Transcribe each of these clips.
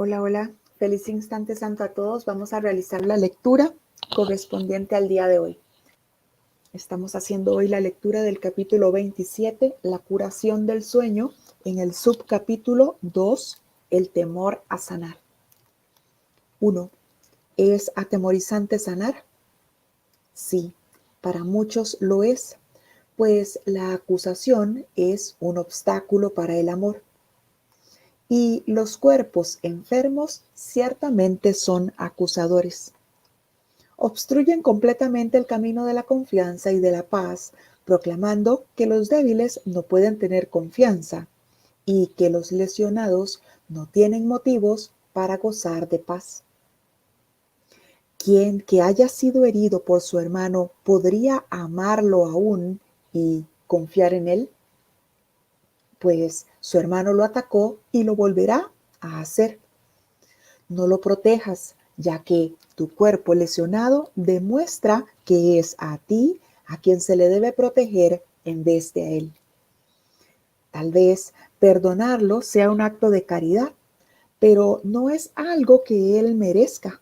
Hola, hola. Feliz instante santo a todos. Vamos a realizar la lectura correspondiente al día de hoy. Estamos haciendo hoy la lectura del capítulo 27, la curación del sueño, en el subcapítulo 2, el temor a sanar. 1. ¿Es atemorizante sanar? Sí, para muchos lo es, pues la acusación es un obstáculo para el amor. Y los cuerpos enfermos ciertamente son acusadores. Obstruyen completamente el camino de la confianza y de la paz, proclamando que los débiles no pueden tener confianza y que los lesionados no tienen motivos para gozar de paz. Quien que haya sido herido por su hermano podría amarlo aún y confiar en él, pues su hermano lo atacó y lo volverá a hacer. No lo protejas, ya que tu cuerpo lesionado demuestra que es a ti a quien se le debe proteger en vez de a él. Tal vez perdonarlo sea un acto de caridad, pero no es algo que él merezca.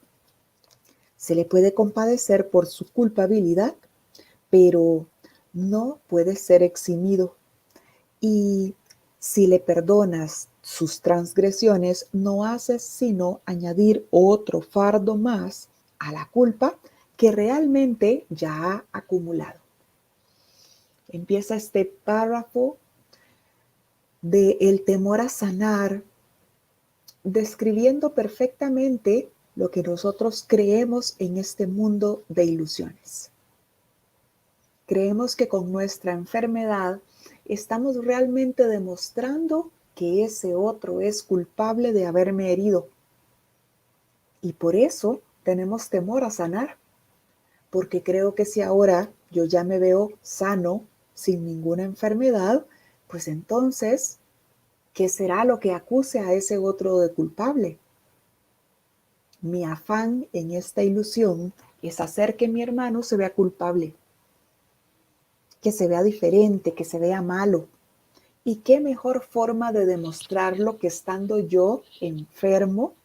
Se le puede compadecer por su culpabilidad, pero no puede ser eximido. Y si le perdonas sus transgresiones, no haces sino añadir otro fardo más a la culpa que realmente ya ha acumulado. Empieza este párrafo de el temor a sanar, describiendo perfectamente lo que nosotros creemos en este mundo de ilusiones. Creemos que con nuestra enfermedad estamos realmente demostrando que ese otro es culpable de haberme herido. Y por eso tenemos temor a sanar, porque creo que si ahora yo ya me veo sano, sin ninguna enfermedad, pues entonces, ¿qué será lo que acuse a ese otro de culpable? Mi afán en esta ilusión es hacer que mi hermano se vea culpable, que se vea diferente, que se vea malo. ¿Y qué mejor forma de demostrarlo que estando yo enfermo,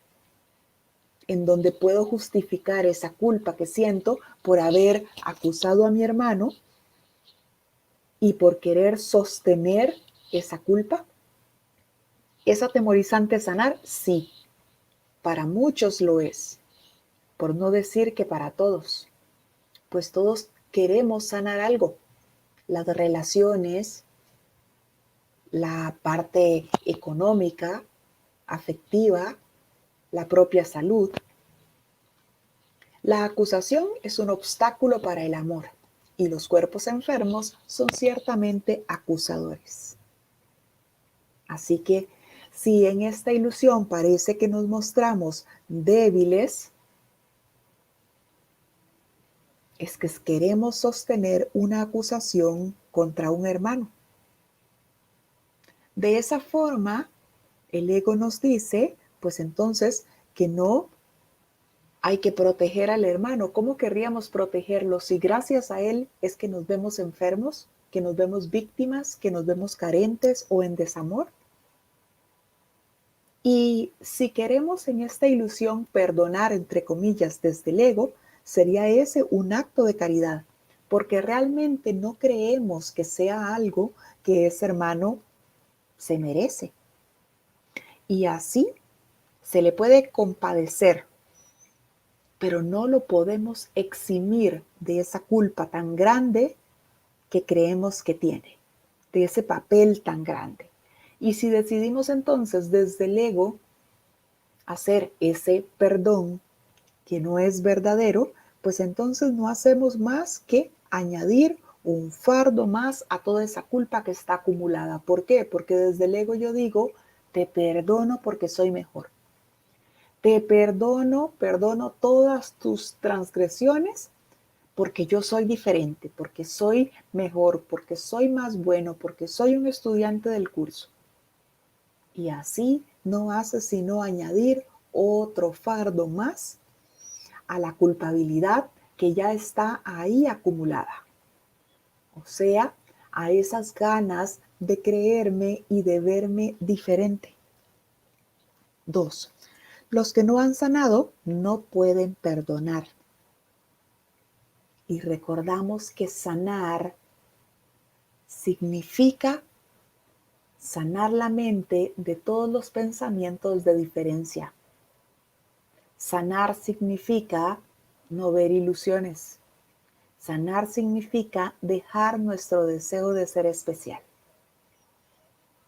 en donde puedo justificar esa culpa que siento por haber acusado a mi hermano y por querer sostener esa culpa? ¿Es atemorizante sanar? Sí, para muchos lo es, por no decir que para todos, pues todos queremos sanar algo, las relaciones, la parte económica, afectiva, la propia salud. La acusación es un obstáculo para el amor y los cuerpos enfermos son ciertamente acusadores. Así que si en esta ilusión parece que nos mostramos débiles, es que queremos sostener una acusación contra un hermano. De esa forma, el ego nos dice, pues entonces, que no hay que proteger al hermano. ¿Cómo querríamos protegerlo si gracias a él es que nos vemos enfermos, que nos vemos víctimas, que nos vemos carentes o en desamor? Y si queremos en esta ilusión perdonar, entre comillas, desde el ego, sería ese un acto de caridad, porque realmente no creemos que sea algo que ese hermano se merece. Y así se le puede compadecer, pero no lo podemos eximir de esa culpa tan grande que creemos que tiene, de ese papel tan grande. Y si decidimos entonces desde el ego hacer ese perdón que no es verdadero, pues entonces no hacemos más que añadir un fardo más a toda esa culpa que está acumulada. ¿Por qué? Porque desde el ego yo digo, te perdono porque soy mejor. Te perdono, perdono todas tus transgresiones porque yo soy diferente, porque soy mejor, porque soy más bueno, porque soy un estudiante del curso. Y así no hace sino añadir otro fardo más a la culpabilidad que ya está ahí acumulada. O sea, a esas ganas de creerme y de verme diferente. 2. Los que no han sanado no pueden perdonar. Y recordamos que sanar significa sanar la mente de todos los pensamientos de diferencia. Sanar significa no ver ilusiones. Sanar significa dejar nuestro deseo de ser especial.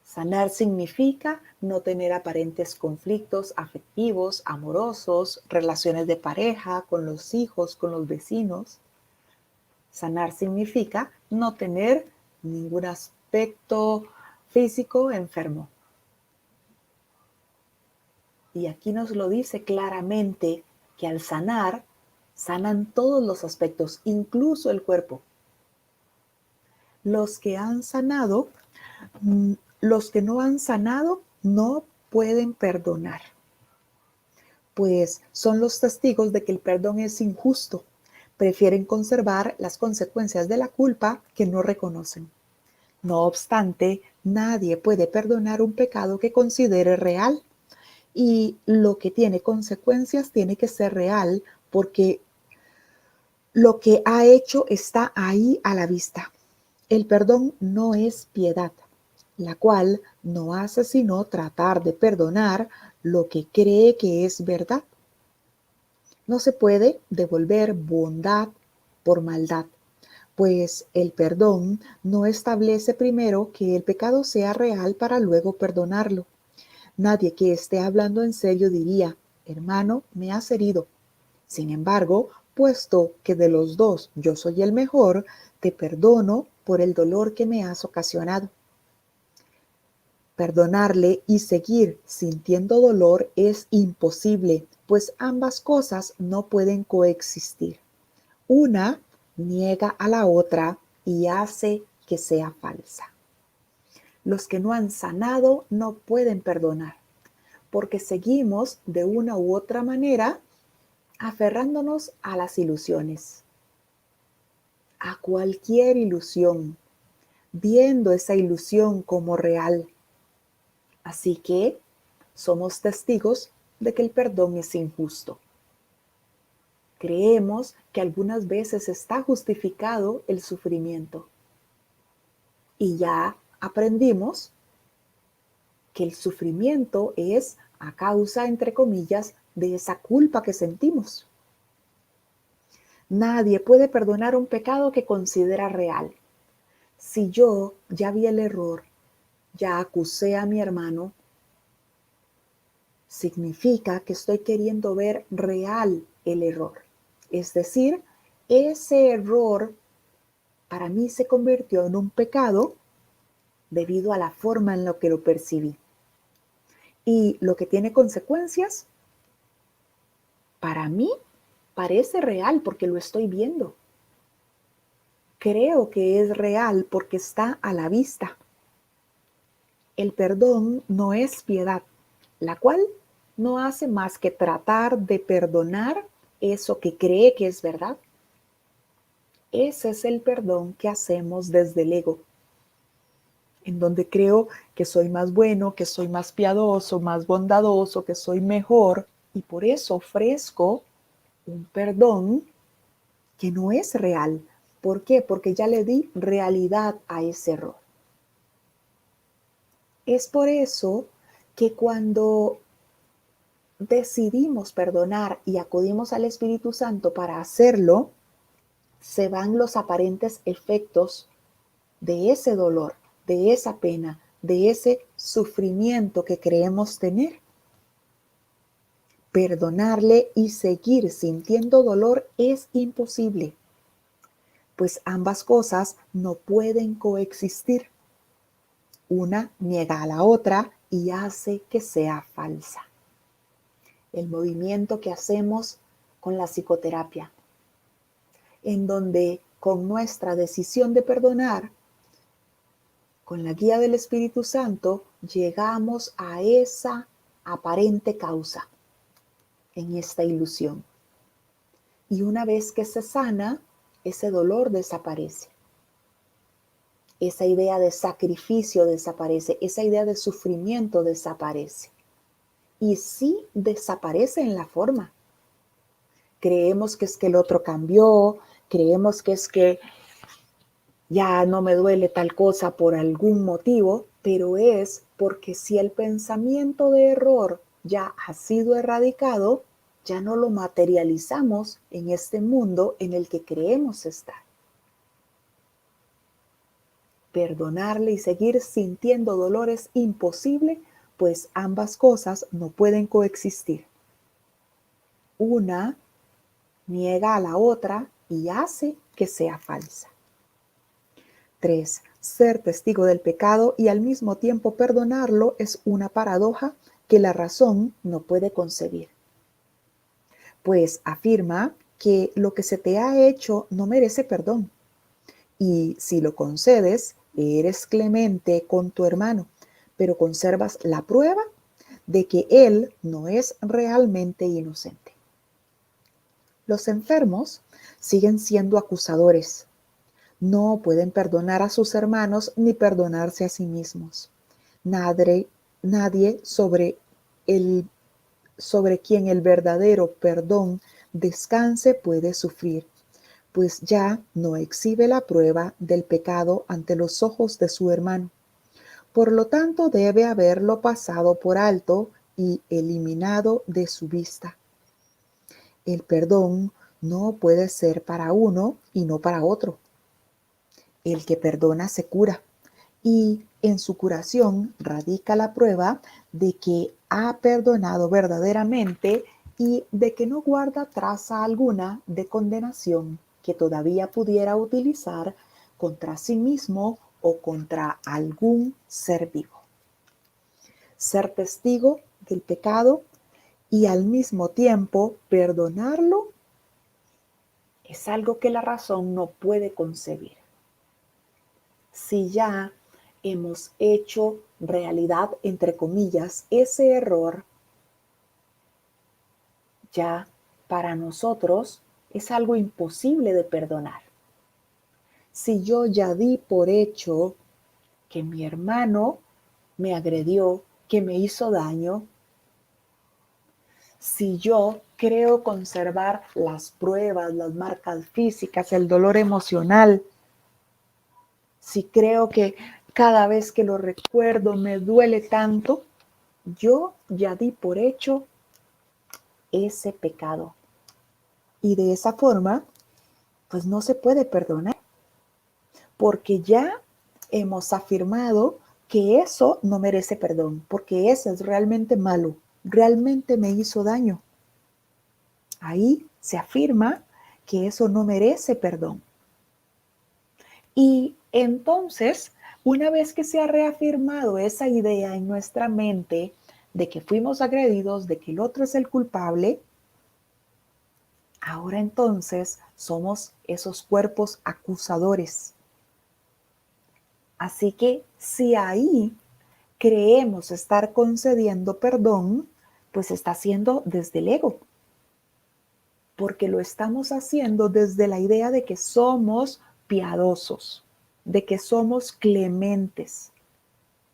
Sanar significa no tener aparentes conflictos afectivos, amorosos, relaciones de pareja, con los hijos, con los vecinos. Sanar significa no tener ningún aspecto físico enfermo. Y aquí nos lo dice claramente que al sanar, sanan todos los aspectos, incluso el cuerpo. Los que han sanado, los que no han sanado, no pueden perdonar, pues son los testigos de que el perdón es injusto. Prefieren conservar las consecuencias de la culpa que no reconocen. No obstante, nadie puede perdonar un pecado que considere real. Y lo que tiene consecuencias tiene que ser real porque lo que ha hecho está ahí a la vista. El perdón no es piedad, la cual no hace sino tratar de perdonar lo que cree que es verdad. No se puede devolver bondad por maldad, pues el perdón no establece primero que el pecado sea real para luego perdonarlo. Nadie que esté hablando en serio diría, hermano, me has herido. Sin embargo, puesto que de los dos yo soy el mejor, te perdono por el dolor que me has ocasionado. Perdonarle y seguir sintiendo dolor es imposible, pues ambas cosas no pueden coexistir. Una niega a la otra y hace que sea falsa. Los que no han sanado no pueden perdonar, porque seguimos de una u otra manera aferrándonos a las ilusiones, a cualquier ilusión, viendo esa ilusión como real. Así que somos testigos de que el perdón es injusto. Creemos que algunas veces está justificado el sufrimiento. Y ya aprendimos que el sufrimiento es a causa, entre comillas, de esa culpa que sentimos. Nadie puede perdonar un pecado que considera real. Si yo ya vi el error, ya acusé a mi hermano, significa que estoy queriendo ver real el error. Es decir, ese error para mí se convirtió en un pecado debido a la forma en la que lo percibí. Y lo que tiene consecuencias, para mí, parece real porque lo estoy viendo. Creo que es real porque está a la vista. El perdón no es piedad, la cual no hace más que tratar de perdonar eso que cree que es verdad. Ese es el perdón que hacemos desde el ego, en donde creo que soy más bueno, que soy más piadoso, más bondadoso, que soy mejor, y por eso ofrezco un perdón que no es real. ¿Por qué? Porque ya le di realidad a ese error. Es por eso que cuando decidimos perdonar y acudimos al Espíritu Santo para hacerlo, se van los aparentes efectos de ese dolor, de esa pena, de ese sufrimiento que creemos tener. Perdonarle y seguir sintiendo dolor es imposible, pues ambas cosas no pueden coexistir. Una niega a la otra y hace que sea falsa. El movimiento que hacemos con la psicoterapia, en donde con nuestra decisión de perdonar, con la guía del Espíritu Santo, llegamos a esa aparente causa en esta ilusión. Y una vez que se sana, ese dolor desaparece. Esa idea de sacrificio desaparece, esa idea de sufrimiento desaparece. y sí desaparece en la forma. Creemos que es que el otro cambió, creemos que es que ya no me duele tal cosa por algún motivo, pero es porque si el pensamiento de error ya ha sido erradicado, ya no lo materializamos en este mundo en el que creemos estar. Perdonarle y seguir sintiendo dolor es imposible, pues ambas cosas no pueden coexistir. Una niega a la otra y hace que sea falsa. 3. Ser testigo del pecado y al mismo tiempo perdonarlo es una paradoja que la razón no puede concebir, pues afirma que lo que se te ha hecho no merece perdón y si lo concedes, eres clemente con tu hermano, pero conservas la prueba de que él no es realmente inocente. Los enfermos siguen siendo acusadores. No pueden perdonar a sus hermanos ni perdonarse a sí mismos. Nadie sobre quien el verdadero perdón descanse puede sufrir, pues ya no exhibe la prueba del pecado ante los ojos de su hermano. Por lo tanto, debe haberlo pasado por alto y eliminado de su vista. El perdón no puede ser para uno y no para otro. El que perdona se cura y en su curación radica la prueba de que ha perdonado verdaderamente y de que no guarda traza alguna de condenación que todavía pudiera utilizar contra sí mismo o contra algún ser vivo. Ser testigo del pecado y al mismo tiempo perdonarlo es algo que la razón no puede concebir. Si ya hemos hecho realidad, entre comillas, ese error, ya para nosotros es algo imposible de perdonar. Si yo ya di por hecho que mi hermano me agredió, que me hizo daño, si yo creo conservar las pruebas, las marcas físicas, el dolor emocional, si creo que cada vez que lo recuerdo me duele tanto, yo ya di por hecho ese pecado. Y de esa forma, pues no se puede perdonar, porque ya hemos afirmado que eso no merece perdón, porque eso es realmente malo, realmente me hizo daño. Ahí se afirma que eso no merece perdón. Y entonces, una vez que se ha reafirmado esa idea en nuestra mente de que fuimos agredidos, de que el otro es el culpable, ahora entonces somos esos cuerpos acusadores. Así que si ahí creemos estar concediendo perdón, pues está haciendo desde el ego, porque lo estamos haciendo desde la idea de que somos piadosos, de que somos clementes.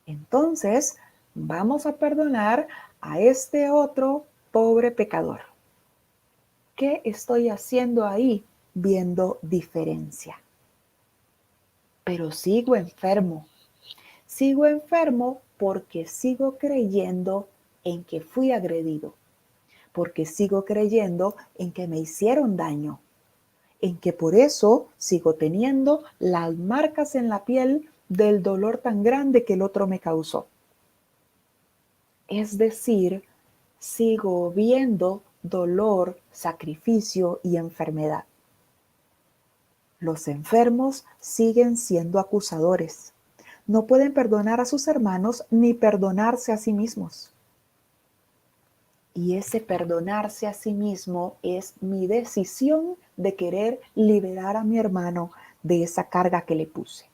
Entonces, vamos a perdonar a este otro pobre pecador. ¿Qué estoy haciendo ahí? Viendo diferencia. Pero sigo enfermo. Sigo enfermo porque sigo creyendo en que fui agredido, porque sigo creyendo en que me hicieron daño, en que por eso sigo teniendo las marcas en la piel del dolor tan grande que el otro me causó. Es decir, sigo viendo dolor, sacrificio y enfermedad. Los enfermos siguen siendo acusadores. No pueden perdonar a sus hermanos ni perdonarse a sí mismos. Y ese perdonarse a sí mismo es mi decisión de querer liberar a mi hermano de esa carga que le puse.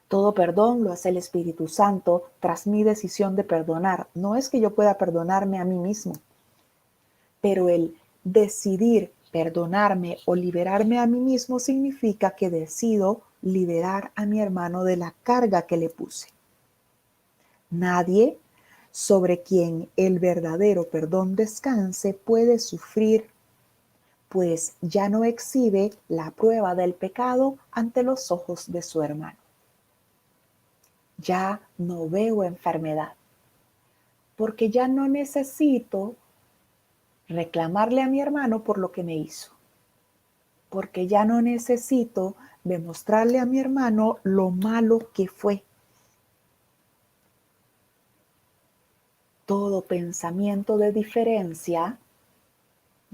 Todo perdón lo hace el Espíritu Santo tras mi decisión de perdonar. No es que yo pueda perdonarme a mí mismo, pero el decidir perdonarme o liberarme a mí mismo significa que decido liberar a mi hermano de la carga que le puse. Nadie sobre quien el verdadero perdón descanse puede sufrir, pues ya no exhibe la prueba del pecado ante los ojos de su hermano. Ya no veo enfermedad, porque ya no necesito reclamarle a mi hermano por lo que me hizo, porque ya no necesito demostrarle a mi hermano lo malo que fue. Todo pensamiento de diferencia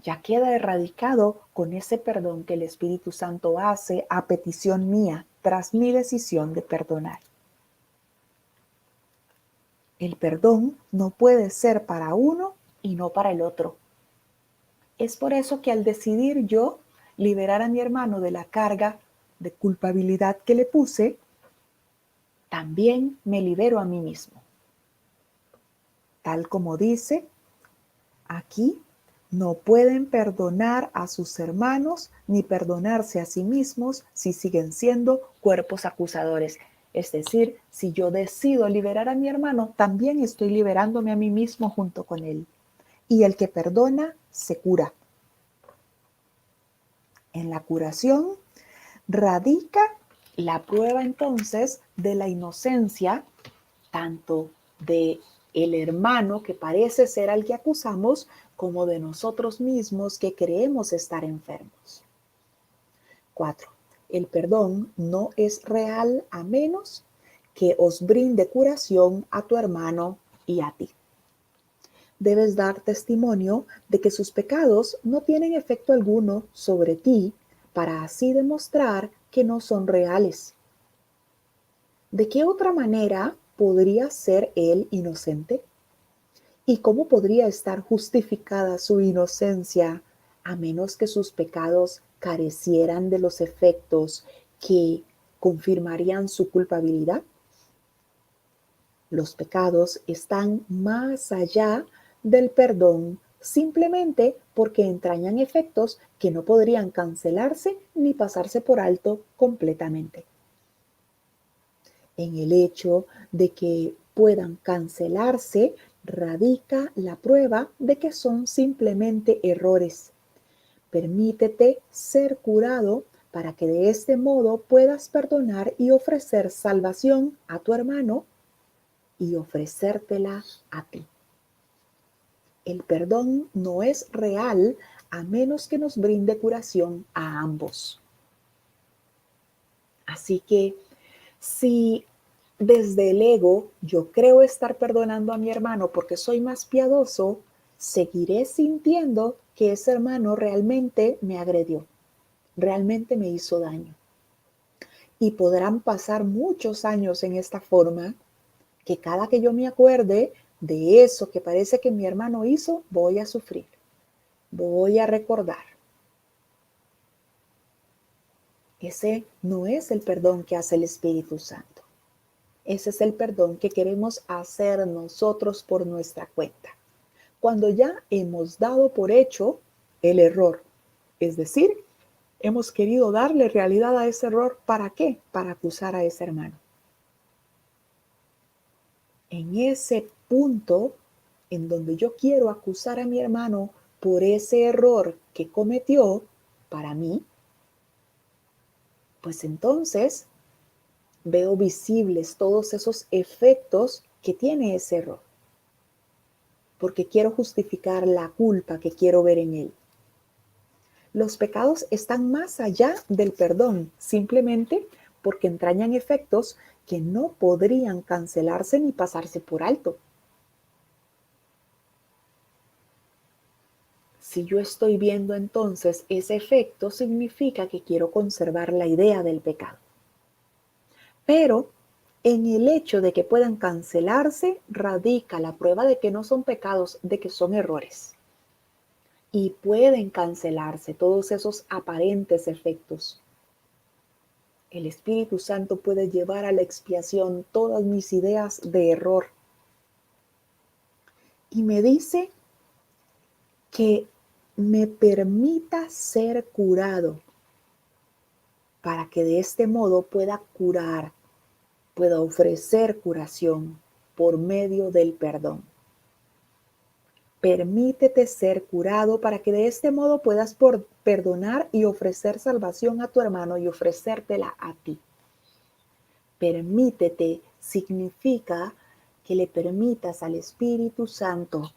ya queda erradicado con ese perdón que el Espíritu Santo hace a petición mía tras mi decisión de perdonar. El perdón no puede ser para uno y no para el otro. Es por eso que al decidir yo liberar a mi hermano de la carga de culpabilidad que le puse, también me libero a mí mismo. Tal como dice aquí, no pueden perdonar a sus hermanos ni perdonarse a sí mismos si siguen siendo cuerpos acusadores. Es decir, si yo decido liberar a mi hermano, también estoy liberándome a mí mismo junto con él. Y el que perdona se cura. En la curación radica la prueba entonces de la inocencia, tanto de el hermano que parece ser al que acusamos, como de nosotros mismos que creemos estar enfermos. 4. El perdón no es real a menos que os brinde curación a tu hermano y a ti. Debes dar testimonio de que sus pecados no tienen efecto alguno sobre ti para así demostrar que no son reales. ¿De qué otra manera podría ser él inocente? ¿Y cómo podría estar justificada su inocencia a menos que sus pecados carecieran de los efectos que confirmarían su culpabilidad? Los pecados están más allá del perdón simplemente porque entrañan efectos que no podrían cancelarse ni pasarse por alto completamente. En el hecho de que puedan cancelarse radica la prueba de que son simplemente errores. Permítete ser curado para que de este modo puedas perdonar y ofrecer salvación a tu hermano y ofrecértela a ti. El perdón no es real a menos que nos brinde curación a ambos. Así que si desde el ego yo creo estar perdonando a mi hermano porque soy más piadoso, seguiré sintiendo que ese hermano realmente me agredió, realmente me hizo daño. Y podrán pasar muchos años en esta forma que cada que yo me acuerde de eso que parece que mi hermano hizo, voy a sufrir, voy a recordar. Ese no es el perdón que hace el Espíritu Santo. Ese es el perdón que queremos hacer nosotros por nuestra cuenta. Cuando ya hemos dado por hecho el error, es decir, hemos querido darle realidad a ese error, ¿para qué? Para acusar a ese hermano. En ese punto en donde yo quiero acusar a mi hermano por ese error que cometió para mí, pues entonces veo visibles todos esos efectos que tiene ese error, porque quiero justificar la culpa que quiero ver en él. Los pecados están más allá del perdón, simplemente porque entrañan efectos que no podrían cancelarse ni pasarse por alto. Si yo estoy viendo entonces ese efecto, significa que quiero conservar la idea del pecado. Pero en el hecho de que puedan cancelarse radica la prueba de que no son pecados, de que son errores. Y pueden cancelarse todos esos aparentes efectos. El Espíritu Santo puede llevar a la expiación todas mis ideas de error. Y me dice que me permita ser curado para que de este modo pueda curar, pueda ofrecer curación por medio del perdón. Permítete ser curado para que de este modo puedas perdonar y ofrecer salvación a tu hermano y ofrecértela a ti. Permítete significa que le permitas al Espíritu Santo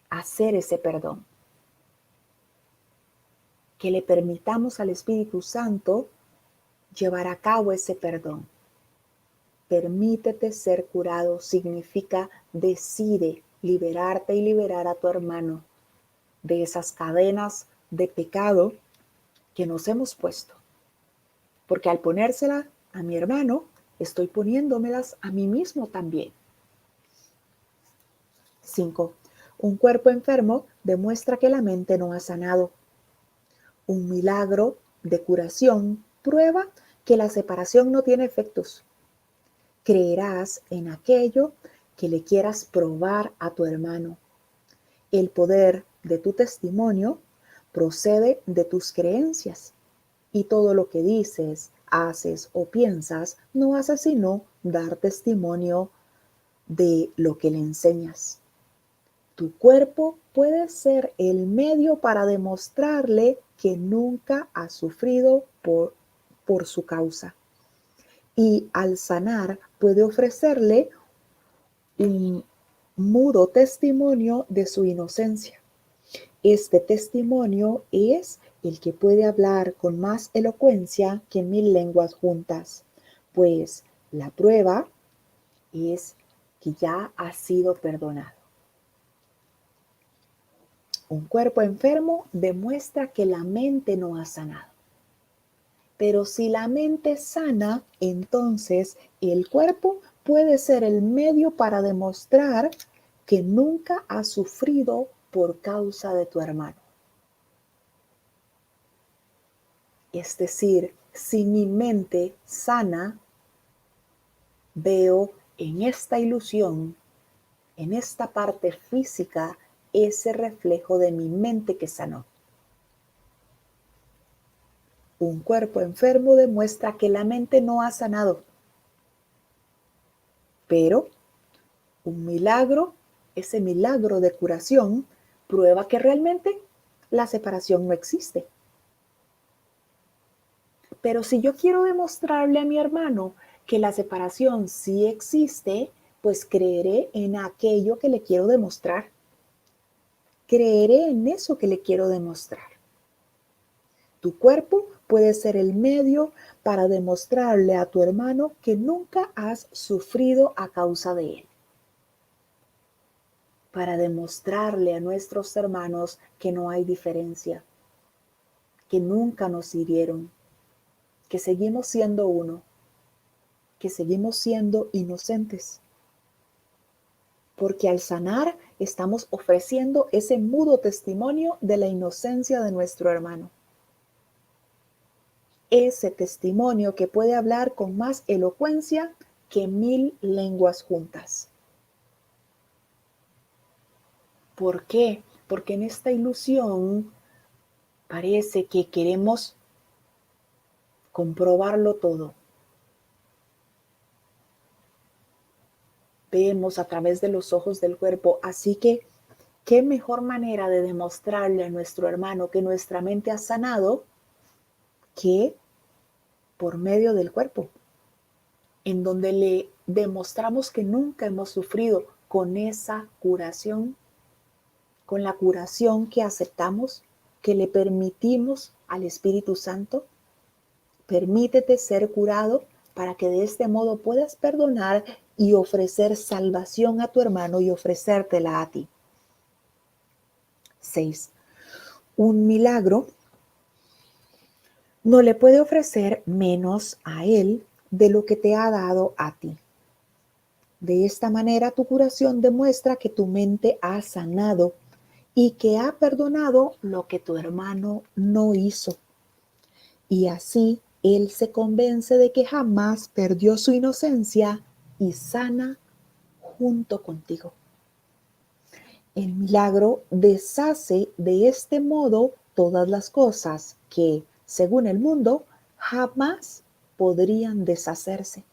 hacer ese perdón. Que le permitamos al Espíritu Santo llevar a cabo ese perdón. Permítete ser curado significa decide liberarte y liberar a tu hermano de esas cadenas de pecado que nos hemos puesto. Porque al ponérsela a mi hermano, estoy poniéndomelas a mí mismo también. 5. Un cuerpo enfermo demuestra que la mente no ha sanado. Un milagro de curación prueba que la separación no tiene efectos. Creerás en aquello que le quieras probar a tu hermano. El poder de tu testimonio procede de tus creencias y todo lo que dices, haces o piensas no hace sino dar testimonio de lo que le enseñas. Tu cuerpo puede ser el medio para demostrarle que nunca ha sufrido por su causa. Y al sanar puede ofrecerle un mudo testimonio de su inocencia. Este testimonio es el que puede hablar con más elocuencia que 1000 lenguas juntas, pues la prueba es que ya ha sido perdonado. Un cuerpo enfermo demuestra que la mente no ha sanado. Pero si la mente sana, entonces el cuerpo puede ser el medio para demostrar que nunca ha sufrido por causa de tu hermano. Es decir, si mi mente sana, veo en esta ilusión, en esta parte física, ese reflejo de mi mente que sanó. Un cuerpo enfermo demuestra que la mente no ha sanado, pero un milagro, ese milagro de curación, prueba que realmente la separación no existe. Pero si yo quiero demostrarle a mi hermano que la separación sí existe, pues creeré en aquello que le quiero demostrar. Creeré en eso que le quiero demostrar. Tu cuerpo puede ser el medio para demostrarle a tu hermano que nunca has sufrido a causa de él. Para demostrarle a nuestros hermanos que no hay diferencia, que nunca nos hirieron, que seguimos siendo uno, que seguimos siendo inocentes. Porque al sanar estamos ofreciendo ese mudo testimonio de la inocencia de nuestro hermano. Ese testimonio que puede hablar con más elocuencia que 1000 lenguas juntas. ¿Por qué? Porque en esta ilusión parece que queremos comprobarlo todo. Vemos a través de los ojos del cuerpo, así que ¿qué mejor manera de demostrarle a nuestro hermano que nuestra mente ha sanado que por medio del cuerpo? En donde le demostramos que nunca hemos sufrido con esa curación, con la curación que aceptamos, que le permitimos al Espíritu Santo. Permítete ser curado para que de este modo puedas perdonar y ofrecer salvación a tu hermano y ofrecértela a ti. 6. Un milagro no le puede ofrecer menos a él de lo que te ha dado a ti. De esta manera tu curación demuestra que tu mente ha sanado y que ha perdonado lo que tu hermano no hizo. Y así él se convence de que jamás perdió su inocencia y sana junto contigo. El milagro deshace de este modo todas las cosas que, según el mundo, jamás podrían deshacerse.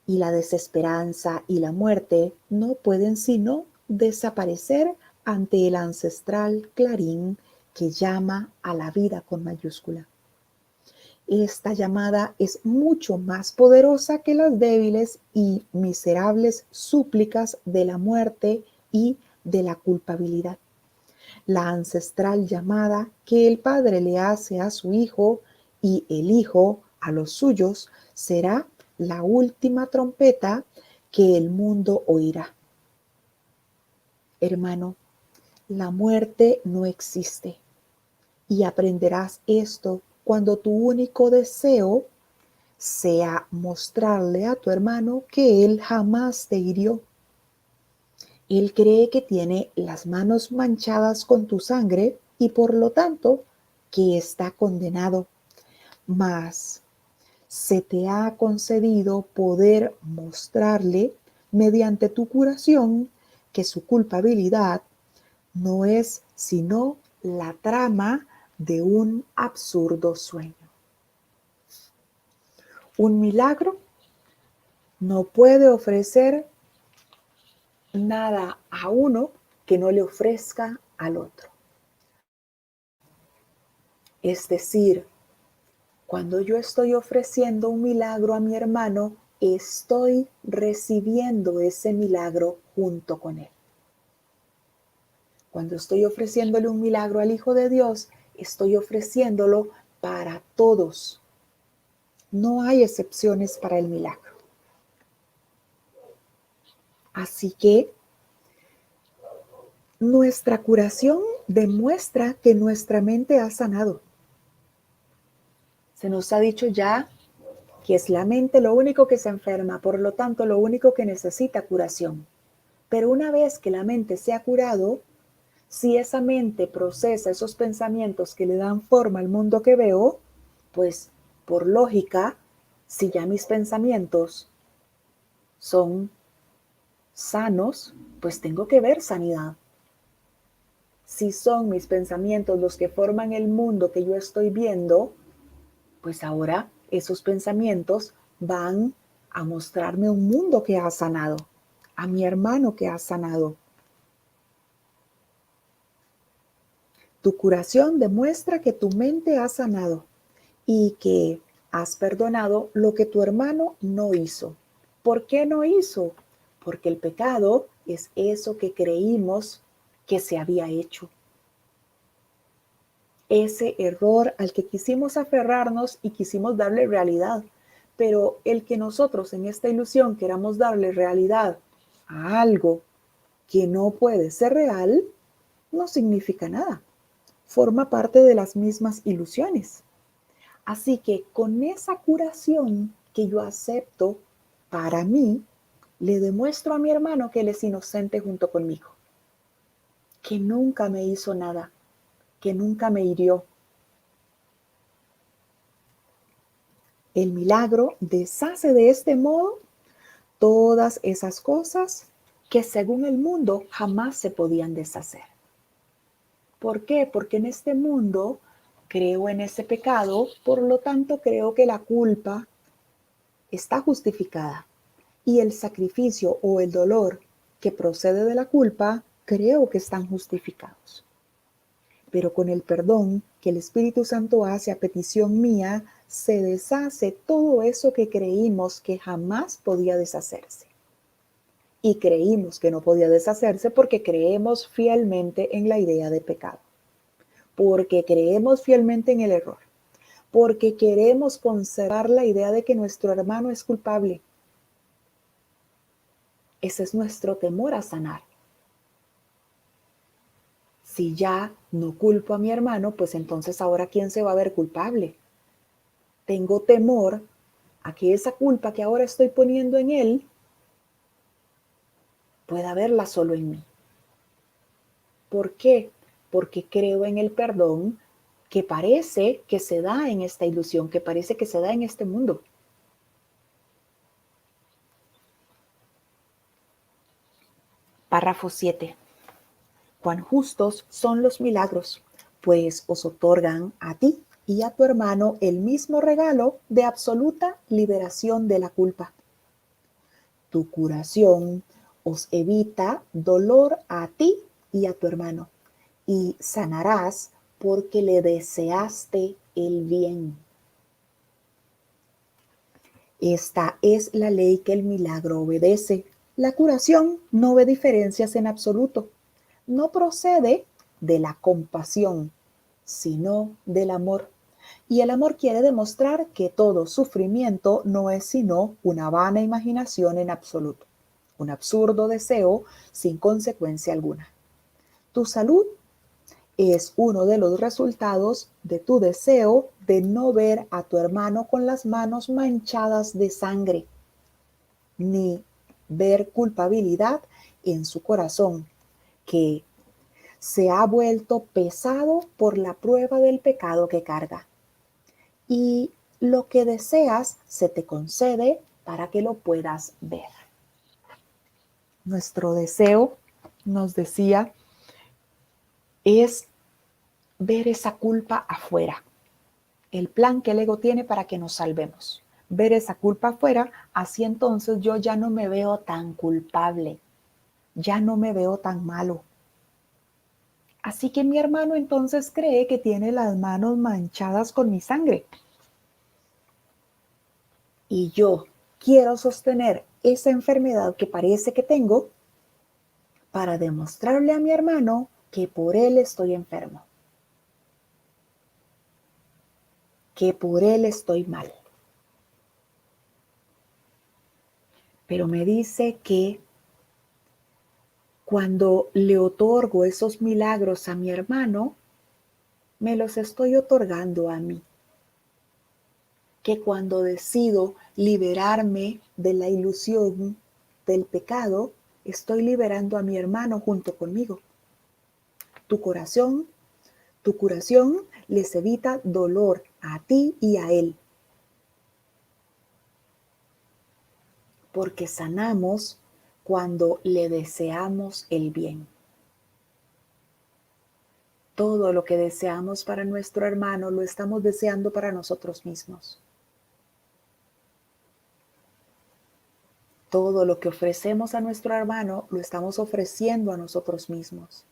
Y la desesperanza y la muerte no pueden sino desaparecer ante el ancestral clarín que llama a la vida con mayúscula. Esta llamada es mucho más poderosa que las débiles y miserables súplicas de la muerte y de la culpabilidad. La ancestral llamada que el Padre le hace a su Hijo y el Hijo a los suyos será la última trompeta que el mundo oirá. Hermano, la muerte no existe y aprenderás esto cuando tu único deseo sea mostrarle a tu hermano que él jamás te hirió. Él cree que tiene las manos manchadas con tu sangre y por lo tanto que está condenado. Mas se te ha concedido poder mostrarle mediante tu curación que su culpabilidad no es sino la trama de un absurdo sueño. Un milagro no puede ofrecer nada a uno que no le ofrezca al otro. Es decir, cuando yo estoy ofreciendo un milagro a mi hermano, estoy recibiendo ese milagro junto con él. Cuando estoy ofreciéndole un milagro al Hijo de Dios, estoy ofreciéndolo para todos. No hay excepciones para el milagro. Así que nuestra curación demuestra que nuestra mente ha sanado. Se nos ha dicho ya que es la mente lo único que se enferma, por lo tanto lo único que necesita curación. Pero una vez que la mente se ha curado, si esa mente procesa esos pensamientos que le dan forma al mundo que veo, pues por lógica, si ya mis pensamientos son sanos, pues tengo que ver sanidad. Si son mis pensamientos los que forman el mundo que yo estoy viendo, pues ahora esos pensamientos van a mostrarme un mundo que ha sanado, a mi hermano que ha sanado. Tu curación demuestra que tu mente ha sanado y que has perdonado lo que tu hermano no hizo. ¿Por qué no hizo? Porque el pecado es eso que creímos que se había hecho. Ese error al que quisimos aferrarnos y quisimos darle realidad. Pero el que nosotros en esta ilusión queramos darle realidad a algo que no puede ser real, no significa nada. Forma parte de las mismas ilusiones. Así que con esa curación que yo acepto para mí, le demuestro a mi hermano que él es inocente junto conmigo, que nunca me hizo nada, que nunca me hirió. El milagro deshace de este modo todas esas cosas que según el mundo jamás se podían deshacer. ¿Por qué? Porque en este mundo creo en ese pecado, por lo tanto creo que la culpa está justificada y el sacrificio o el dolor que procede de la culpa creo que están justificados. Pero con el perdón que el Espíritu Santo hace a petición mía, se deshace todo eso que creímos que jamás podía deshacerse. Y creímos que no podía deshacerse porque creemos fielmente en la idea de pecado, porque creemos fielmente en el error, porque queremos conservar la idea de que nuestro hermano es culpable. Ese es nuestro temor a sanar. Si ya no culpo a mi hermano, pues entonces ahora ¿quién se va a ver culpable? Tengo temor a que esa culpa que ahora estoy poniendo en él pueda verla solo en mí. ¿Por qué? Porque creo en el perdón que parece que se da en esta ilusión, que parece que se da en este mundo. Párrafo 7. Cuán justos son los milagros, pues os otorgan a ti y a tu hermano el mismo regalo de absoluta liberación de la culpa. Tu curación os evita dolor a ti y a tu hermano, y sanarás porque le deseaste el bien. Esta es la ley que el milagro obedece. La curación no ve diferencias en absoluto. No procede de la compasión, sino del amor. Y el amor quiere demostrar que todo sufrimiento no es sino una vana imaginación en absoluto, un absurdo deseo sin consecuencia alguna. Tu salud es uno de los resultados de tu deseo de no ver a tu hermano con las manos manchadas de sangre, ni ver culpabilidad en su corazón, que se ha vuelto pesado por la prueba del pecado que carga. Y lo que deseas se te concede para que lo puedas ver. Nuestro deseo, nos decía, es ver esa culpa afuera. El plan que el ego tiene para que nos salvemos. Ver esa culpa afuera, así entonces yo ya no me veo tan culpable, ya no me veo tan malo. Así que mi hermano entonces cree que tiene las manos manchadas con mi sangre. Y yo quiero sostener esa enfermedad que parece que tengo para demostrarle a mi hermano que por él estoy enfermo, que por él estoy mal. Pero me dice que cuando le otorgo esos milagros a mi hermano, me los estoy otorgando a mí. Que cuando decido liberarme de la ilusión del pecado, estoy liberando a mi hermano junto conmigo. Tu corazón, tu curación les evita dolor a ti y a él. Porque sanamos cuando le deseamos el bien. Todo lo que deseamos para nuestro hermano lo estamos deseando para nosotros mismos. Todo lo que ofrecemos a nuestro hermano lo estamos ofreciendo a nosotros mismos.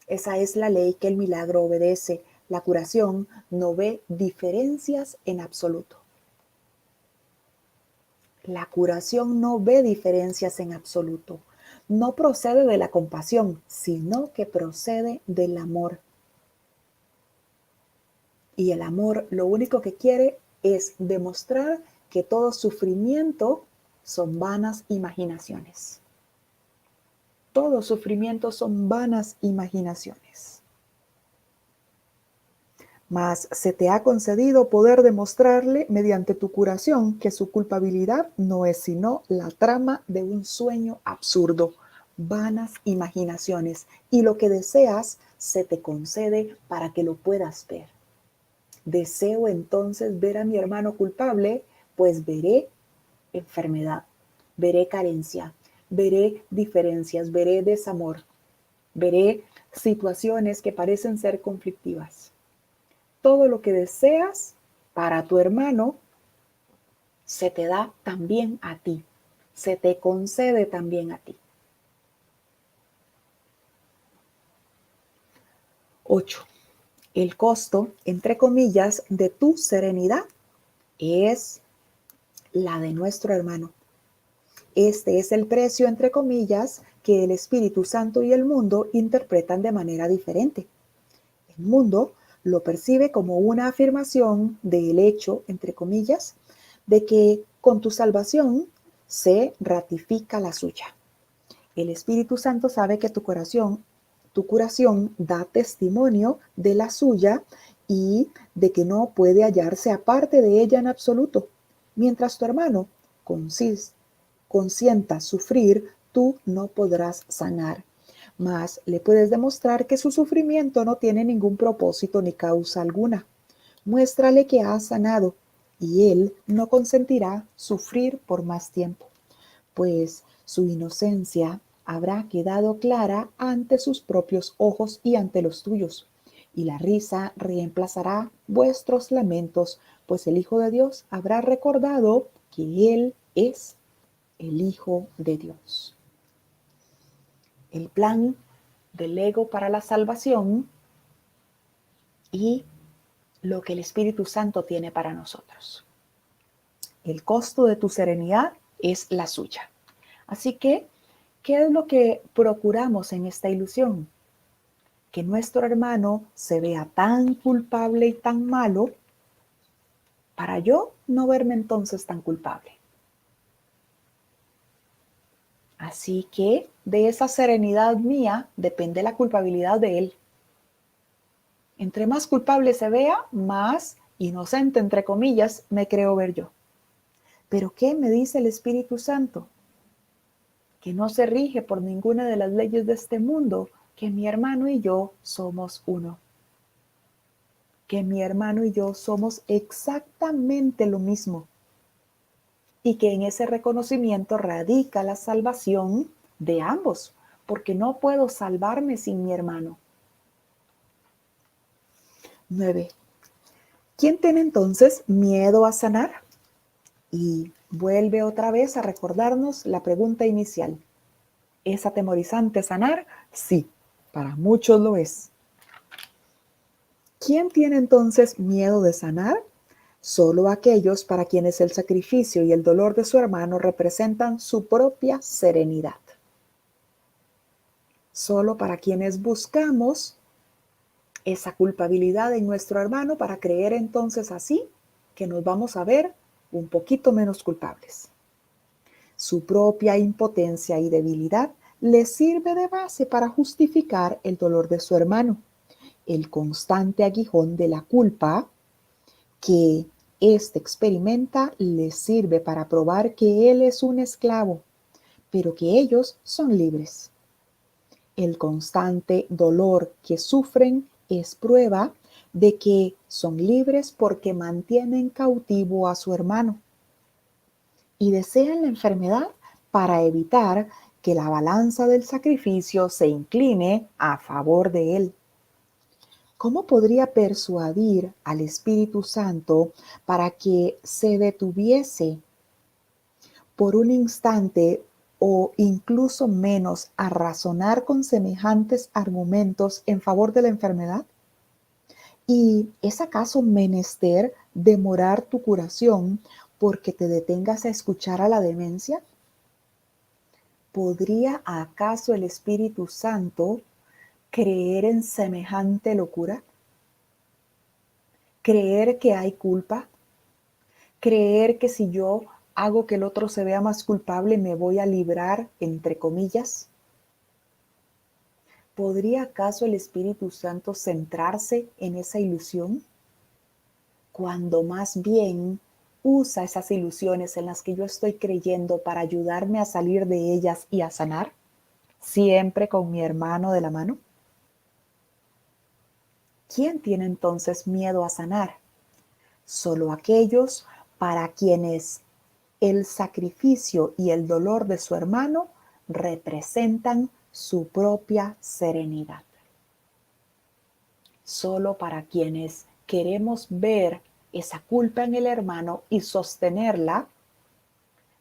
Esa es la ley que el milagro obedece. La curación no ve diferencias en absoluto. La curación no ve diferencias en absoluto. No procede de la compasión, sino que procede del amor. Y el amor lo único que quiere es demostrar que todo sufrimiento son vanas imaginaciones. Todo sufrimiento son vanas imaginaciones. Mas se te ha concedido poder demostrarle mediante tu curación que su culpabilidad no es sino la trama de un sueño absurdo, vanas imaginaciones, y lo que deseas se te concede para que lo puedas ver. Deseo entonces ver a mi hermano culpable, pues veré enfermedad, veré carencia, veré diferencias, veré desamor, veré situaciones que parecen ser conflictivas. Todo lo que deseas para tu hermano se te da también a ti, se te concede también a ti. 8. El costo, entre comillas, de tu serenidad es la de nuestro hermano. Este es el precio, entre comillas, que el Espíritu Santo y el mundo interpretan de manera diferente. El mundo lo percibe como una afirmación del hecho, entre comillas, de que con tu salvación se ratifica la suya. El Espíritu Santo sabe que tu curación da testimonio de la suya y de que no puede hallarse aparte de ella en absoluto. Mientras tu hermano consienta sufrir, tú no podrás sanar. Mas le puedes demostrar que su sufrimiento no tiene ningún propósito ni causa alguna. Muéstrale que has sanado y él no consentirá sufrir por más tiempo, pues su inocencia habrá quedado clara ante sus propios ojos y ante los tuyos, y la risa reemplazará vuestros lamentos, pues el Hijo de Dios habrá recordado que Él es el Hijo de Dios. el plan del ego para la salvación y lo que el Espíritu Santo tiene para nosotros. El costo de tu serenidad es la suya. Así que, ¿qué es lo que procuramos en esta ilusión? Que nuestro hermano se vea tan culpable y tan malo para yo no verme entonces tan culpable. Así que de esa serenidad mía depende la culpabilidad de él. Entre más culpable se vea, más inocente, entre comillas, me creo ver yo. ¿Pero qué me dice el Espíritu Santo? Que no se rige por ninguna de las leyes de este mundo, que mi hermano y yo somos uno. Que mi hermano y yo somos exactamente lo mismo. Y que en ese reconocimiento radica la salvación de ambos, porque no puedo salvarme sin mi hermano. 9. ¿Quién tiene entonces miedo a sanar? Y vuelve otra vez a recordarnos la pregunta inicial. ¿Es atemorizante sanar? Sí, para muchos lo es. ¿Quién tiene entonces miedo de sanar? Solo aquellos para quienes el sacrificio y el dolor de su hermano representan su propia serenidad. Solo para quienes buscamos esa culpabilidad en nuestro hermano para creer entonces así que nos vamos a ver un poquito menos culpables. Su propia impotencia y debilidad le sirve de base para justificar el dolor de su hermano. El constante aguijón de la culpa que éste experimenta le sirve para probar que él es un esclavo, pero que ellos son libres. El constante dolor que sufren es prueba de que son libres porque mantienen cautivo a su hermano y desean la enfermedad para evitar que la balanza del sacrificio se incline a favor de él. ¿Cómo podría persuadir al Espíritu Santo para que se detuviese por un instante o incluso menos a razonar con semejantes argumentos en favor de la enfermedad? ¿Y es acaso menester demorar tu curación porque te detengas a escuchar a la demencia? ¿Podría acaso el Espíritu Santo creer en semejante locura? ¿Creer que hay culpa? ¿Creer que si yo hago que el otro se vea más culpable me voy a librar, entre comillas? ¿Podría acaso el Espíritu Santo centrarse en esa ilusión? Cuando más bien usa esas ilusiones en las que yo estoy creyendo para ayudarme a salir de ellas y a sanar, siempre con mi hermano de la mano. ¿Quién tiene entonces miedo a sanar? Solo aquellos para quienes el sacrificio y el dolor de su hermano representan su propia serenidad. Solo para quienes queremos ver esa culpa en el hermano y sostenerla,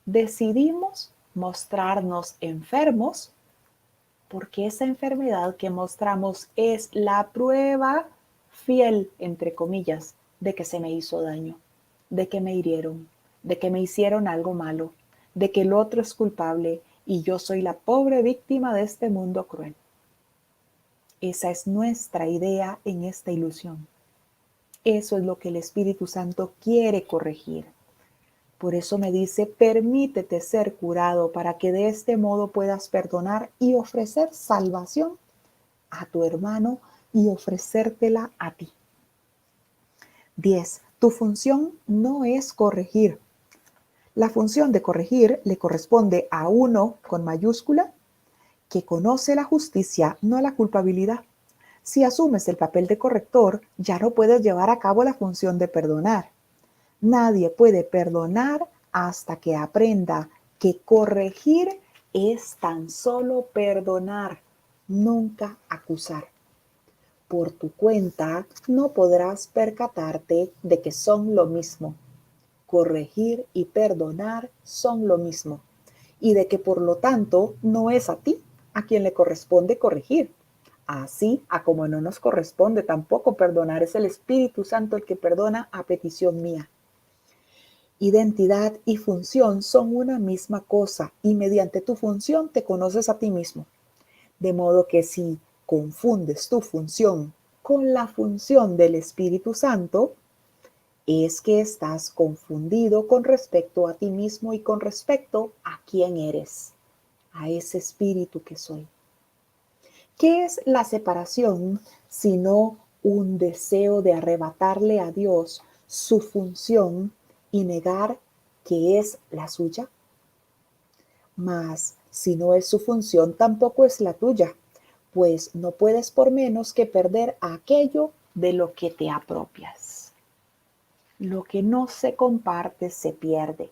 decidimos mostrarnos enfermos porque esa enfermedad que mostramos es la prueba fiel, entre comillas, de que se me hizo daño, de que me hirieron, de que me hicieron algo malo, de que el otro es culpable y yo soy la pobre víctima de este mundo cruel. Esa es nuestra idea en esta ilusión. Eso es lo que el Espíritu Santo quiere corregir. Por eso me dice, permítete ser curado para que de este modo puedas perdonar y ofrecer salvación a tu hermano y ofrecértela a ti. 10. Tu función no es corregir. La función de corregir le corresponde a uno con mayúscula que conoce la justicia, no la culpabilidad. Si asumes el papel de corrector, ya no puedes llevar a cabo la función de perdonar. Nadie puede perdonar hasta que aprenda que corregir es tan solo perdonar, nunca acusar. Por tu cuenta no podrás percatarte de que son lo mismo. Corregir y perdonar son lo mismo, y de que por lo tanto no es a ti a quien le corresponde corregir. Así, a como no nos corresponde tampoco perdonar, es el Espíritu Santo el que perdona a petición mía. Identidad y función son una misma cosa y mediante tu función te conoces a ti mismo. De modo que si confundes tu función con la función del Espíritu Santo, es que estás confundido con respecto a ti mismo y con respecto a quién eres, a ese espíritu que soy. ¿Qué es la separación sino un deseo de arrebatarle a Dios su función y negar que es la suya? Mas si no es su función, tampoco es la tuya, pues no puedes por menos que perder aquello de lo que te apropias. Lo que no se comparte se pierde.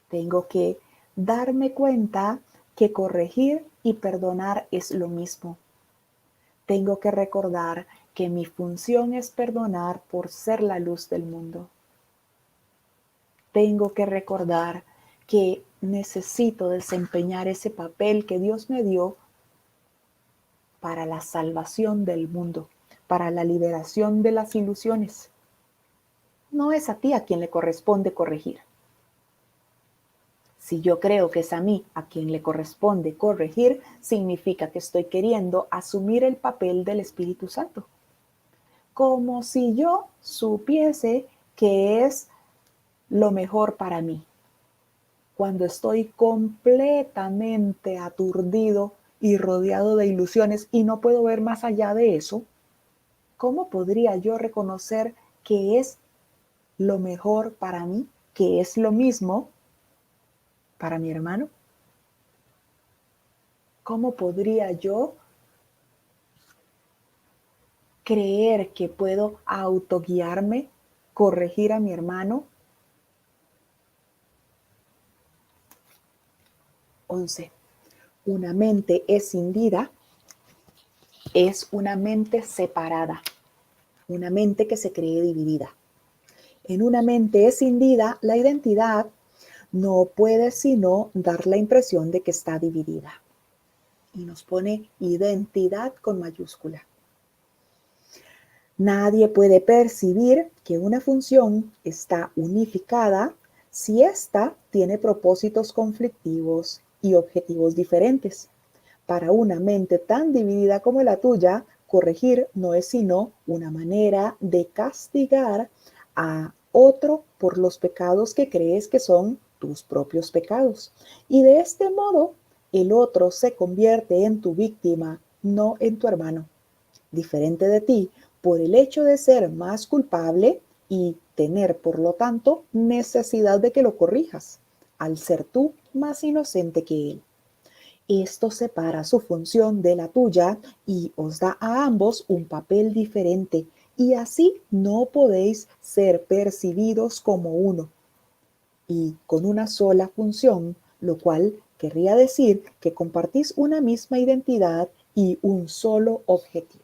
Tengo que darme cuenta que corregir y perdonar es lo mismo. Tengo que recordar que mi función es perdonar por ser la luz del mundo. Tengo que recordar que necesito desempeñar ese papel que Dios me dio para la salvación del mundo, para la liberación de las ilusiones. No es a ti a quien le corresponde corregir. Si yo creo que es a mí a quien le corresponde corregir, significa que estoy queriendo asumir el papel del Espíritu Santo. Como si yo supiese que es lo mejor para mí. Cuando estoy completamente aturdido y rodeado de ilusiones y no puedo ver más allá de eso, ¿cómo podría yo reconocer que es lo mejor para mí, que es lo mismo para mi hermano? ¿Cómo podría yo creer que puedo autoguiarme, corregir a mi hermano? 11. Una mente escindida es una mente separada, una mente que se cree dividida. En una mente escindida, la identidad no puede sino dar la impresión de que está dividida. Y nos pone identidad con mayúscula. Nadie puede percibir que una función está unificada si ésta tiene propósitos conflictivos y objetivos diferentes. Para una mente tan dividida como la tuya, corregir no es sino una manera de castigar a otro por los pecados que crees que son tus propios pecados. Y de este modo, el otro se convierte en tu víctima, no en tu hermano, diferente de ti, por el hecho de ser más culpable y tener, por lo tanto, necesidad de que lo corrijas, al ser tú más inocente que él. Esto separa su función de la tuya y os da a ambos un papel diferente, y así no podéis ser percibidos como uno y con una sola función, lo cual querría decir que compartís una misma identidad y un solo objetivo.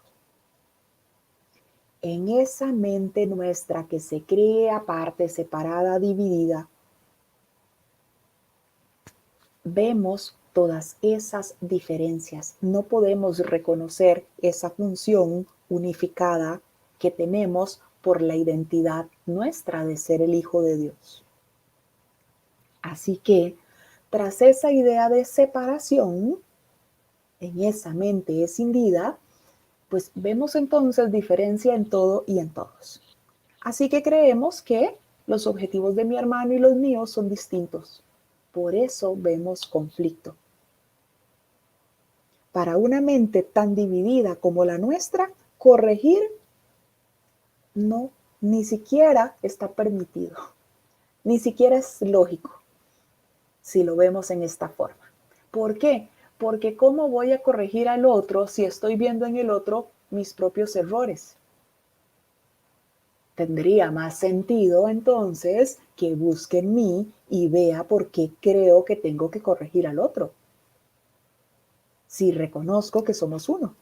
En esa mente nuestra que se cree aparte, separada, dividida, vemos todas esas diferencias. No podemos reconocer esa función unificada que tenemos por la identidad nuestra de ser el Hijo de Dios. Así que, tras esa idea de separación, en esa mente escindida, pues vemos entonces diferencia en todo y en todos. Así que creemos que los objetivos de mi hermano y los míos son distintos. Por eso vemos conflicto. Para una mente tan dividida como la nuestra, corregir no, ni siquiera está permitido. Ni siquiera es lógico si lo vemos en esta forma. ¿Por qué? Porque ¿cómo voy a corregir al otro si estoy viendo en el otro mis propios errores? Tendría más sentido entonces que busque en mí y vea por qué creo que tengo que corregir al otro. Si reconozco que somos uno.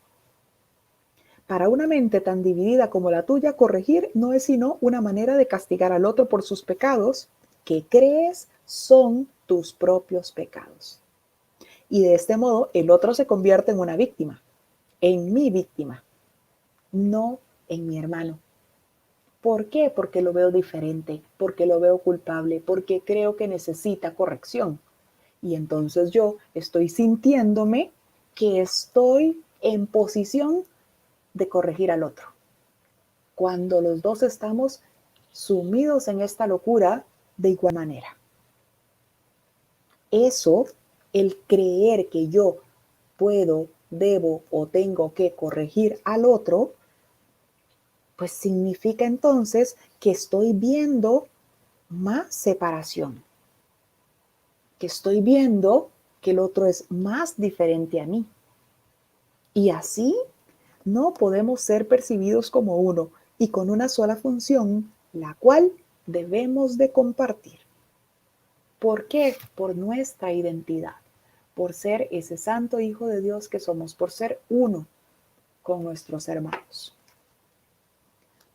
Para una mente tan dividida como la tuya, corregir no es sino una manera de castigar al otro por sus pecados que crees son tus propios pecados. Y de este modo el otro se convierte en una víctima, en mi víctima, no en mi hermano. ¿Por qué? Porque lo veo diferente, porque lo veo culpable, porque creo que necesita corrección. Y entonces yo estoy sintiéndome que estoy en posición de corregir al otro. Cuando los dos estamos sumidos en esta locura de igual manera. Eso, el creer que yo puedo, debo o tengo que corregir al otro, pues significa entonces que estoy viendo más separación, que estoy viendo que el otro es más diferente a mí. Y así no podemos ser percibidos como uno y con una sola función, la cual debemos de compartir. ¿Por qué? Por nuestra identidad, por ser ese santo Hijo de Dios que somos, por ser uno con nuestros hermanos.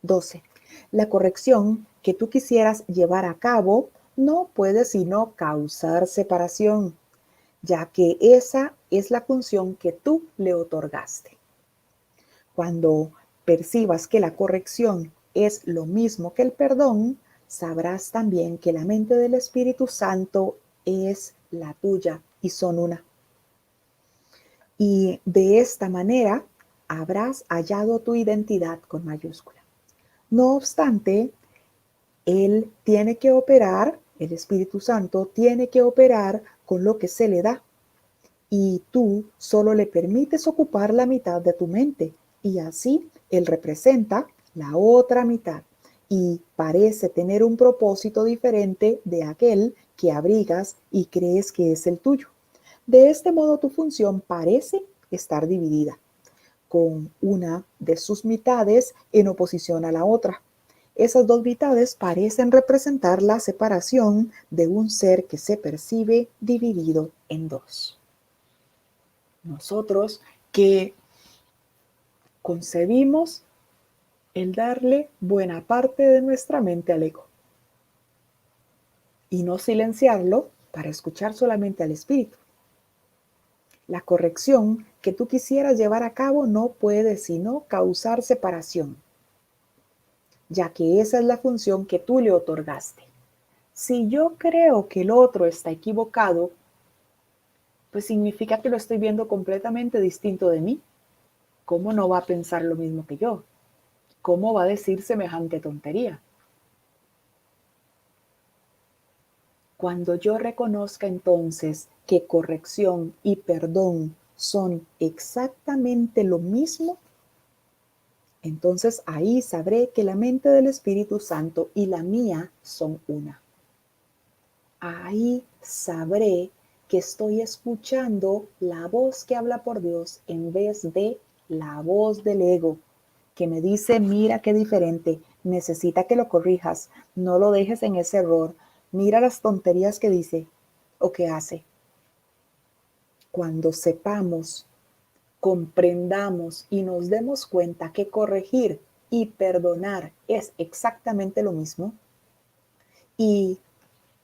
12. La corrección que tú quisieras llevar a cabo no puede sino causar separación, ya que esa es la función que tú le otorgaste. Cuando percibas que la corrección es lo mismo que el perdón, sabrás también que la mente del Espíritu Santo es la tuya y son una. Y de esta manera habrás hallado tu identidad con mayúscula. No obstante, Él tiene que operar, el Espíritu Santo tiene que operar con lo que se le da. Y tú solo le permites ocupar la mitad de tu mente. Y así Él representa la otra mitad. Y parece tener un propósito diferente de aquel que abrigas y crees que es el tuyo. De este modo tu función parece estar dividida, con una de sus mitades en oposición a la otra. Esas dos mitades parecen representar la separación de un ser que se percibe dividido en dos. Nosotros que concebimos el darle buena parte de nuestra mente al ego y no silenciarlo para escuchar solamente al espíritu. La corrección que tú quisieras llevar a cabo no puede sino causar separación, ya que esa es la función que tú le otorgaste. Si yo creo que el otro está equivocado, pues significa que lo estoy viendo completamente distinto de mí. ¿Cómo no va a pensar lo mismo que yo? ¿Cómo va a decir semejante tontería? Cuando yo reconozca entonces que corrección y perdón son exactamente lo mismo, entonces ahí sabré que la mente del Espíritu Santo y la mía son una. Ahí sabré que estoy escuchando la voz que habla por Dios en vez de la voz del ego, que me dice, mira qué diferente, necesita que lo corrijas, no lo dejes en ese error, mira las tonterías que dice o que hace. Cuando sepamos, comprendamos y nos demos cuenta que corregir y perdonar es exactamente lo mismo, y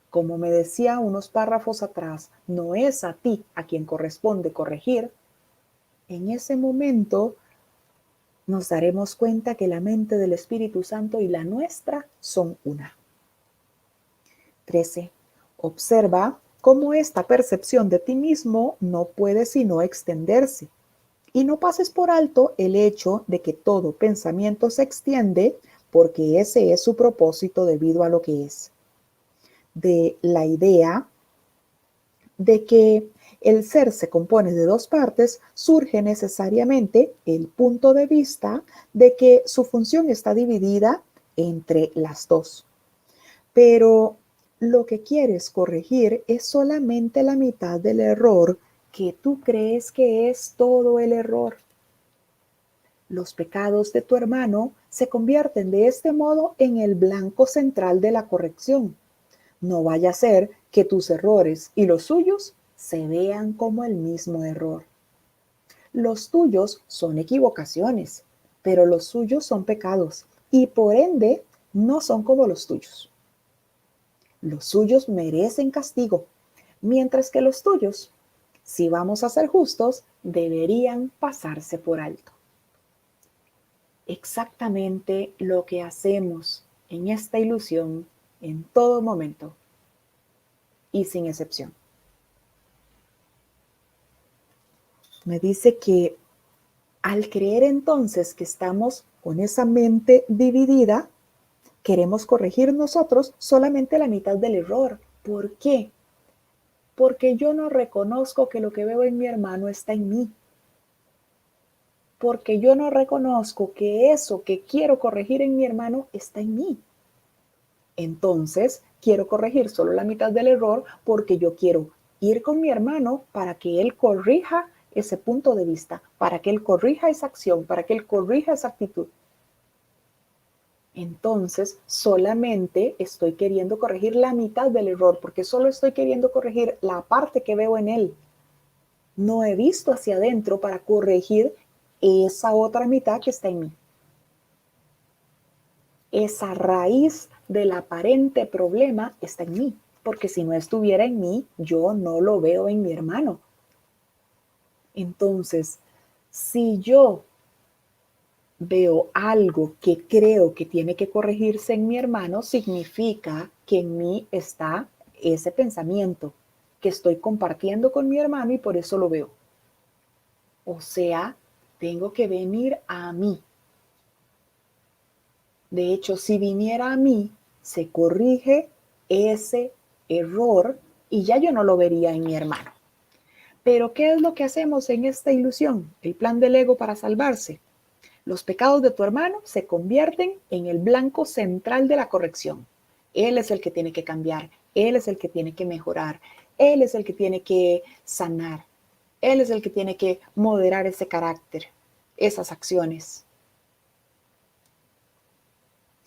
como me decía unos párrafos atrás, no es a ti a quien corresponde corregir, en ese momento nos daremos cuenta que la mente del Espíritu Santo y la nuestra son una. 13. Observa cómo esta percepción de ti mismo no puede sino extenderse. Y no pases por alto el hecho de que todo pensamiento se extiende, porque ese es su propósito debido a lo que es. De la idea de que el ser se compone de dos partes, surge necesariamente el punto de vista de que su función está dividida entre las dos. Pero lo que quieres corregir es solamente la mitad del error que tú crees que es todo el error. Los pecados de tu hermano se convierten de este modo en el blanco central de la corrección. No vaya a ser que tus errores y los suyos se vean como el mismo error. Los tuyos son equivocaciones, pero los suyos son pecados y por ende no son como los tuyos. Los suyos merecen castigo, mientras que los tuyos si vamos a ser justos, deberían pasarse por alto. Exactamente lo que hacemos en esta ilusión en todo momento y sin excepción. Me dice que al creer entonces que estamos con esa mente dividida, queremos corregir nosotros solamente la mitad del error. ¿Por qué? Porque yo no reconozco que lo que veo en mi hermano está en mí. Porque yo no reconozco que eso que quiero corregir en mi hermano está en mí. Entonces, quiero corregir solo la mitad del error porque yo quiero ir con mi hermano para que él corrija ese punto de vista, para que él corrija esa acción, para que él corrija esa actitud. Entonces, solamente estoy queriendo corregir la mitad del error, porque solo estoy queriendo corregir la parte que veo en él. No he visto hacia adentro para corregir esa otra mitad que está en mí. Esa raíz del aparente problema está en mí, porque si no estuviera en mí, yo no lo veo en mi hermano. Entonces, si yo veo algo que creo que tiene que corregirse en mi hermano, significa que en mí está ese pensamiento que estoy compartiendo con mi hermano y por eso lo veo. O sea, tengo que venir a mí. De hecho, si viniera a mí, se corrige ese error y ya yo no lo vería en mi hermano. Pero ¿qué es lo que hacemos en esta ilusión? El plan del ego para salvarse. Los pecados de tu hermano se convierten en el blanco central de la corrección. Él es el que tiene que cambiar, él es el que tiene que mejorar, él es el que tiene que sanar, él es el que tiene que moderar ese carácter, esas acciones.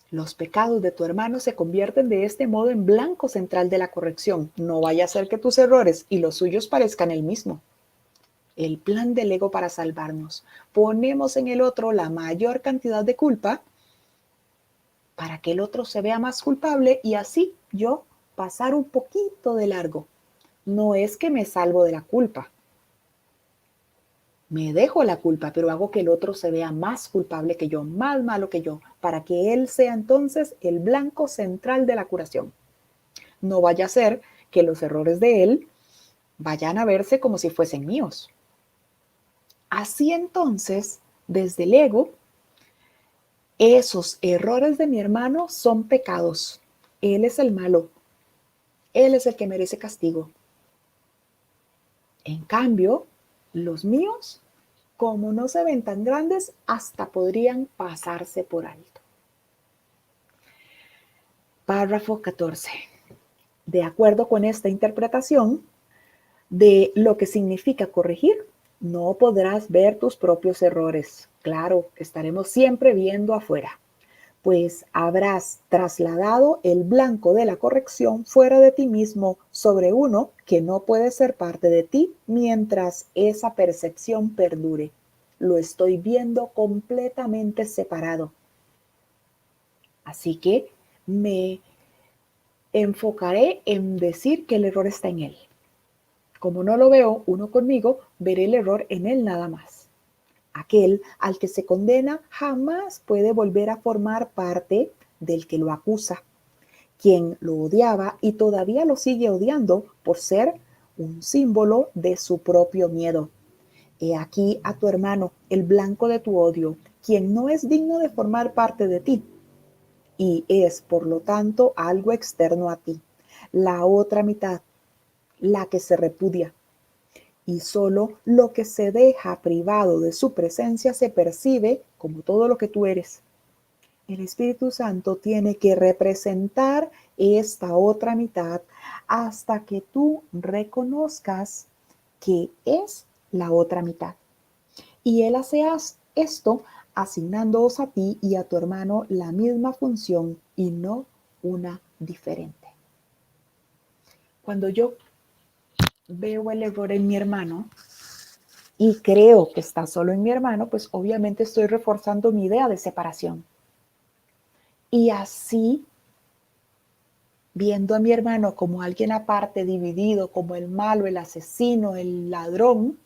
Los pecados de tu hermano se convierten de este modo en blanco central de la corrección. No vaya a ser que tus errores y los suyos parezcan el mismo. El plan del ego para salvarnos. Ponemos en el otro la mayor cantidad de culpa para que el otro se vea más culpable y así yo pasar un poquito de largo. No es que me salvo de la culpa. Me dejo la culpa, pero hago que el otro se vea más culpable que yo, más malo que yo, para que él sea entonces el blanco central de la curación. No vaya a ser que los errores de él vayan a verse como si fuesen míos. Así entonces, desde el ego, esos errores de mi hermano son pecados. Él es el malo. Él es el que merece castigo. En cambio, los míos, como no se ven tan grandes, hasta podrían pasarse por alto. Párrafo 14. De acuerdo con esta interpretación de lo que significa corregir, no podrás ver tus propios errores. Claro, estaremos siempre viendo afuera, pues habrás trasladado el blanco de la corrección fuera de ti mismo sobre uno que no puede ser parte de ti mientras esa percepción perdure. Lo estoy viendo completamente separado. Así que me enfocaré en decir que el error está en él. Como no lo veo uno conmigo, veré el error en él nada más. Aquel al que se condena jamás puede volver a formar parte del que lo acusa, quien lo odiaba y todavía lo sigue odiando por ser un símbolo de su propio miedo. He aquí a tu hermano, el blanco de tu odio, quien no es digno de formar parte de ti y es, por lo tanto, algo externo a ti. La otra mitad, la que se repudia. Y solo lo que se deja privado de su presencia se percibe como todo lo que tú eres. El Espíritu Santo tiene que representar esta otra mitad hasta que tú reconozcas que es la otra mitad. Y Él hace esto asignándoos a ti y a tu hermano la misma función y no una diferente. Cuando yo veo el error en mi hermano y creo que está solo en mi hermano, pues obviamente estoy reforzando mi idea de separación. Y así viendo a mi hermano como alguien aparte, dividido, como el malo, el asesino, el ladrón,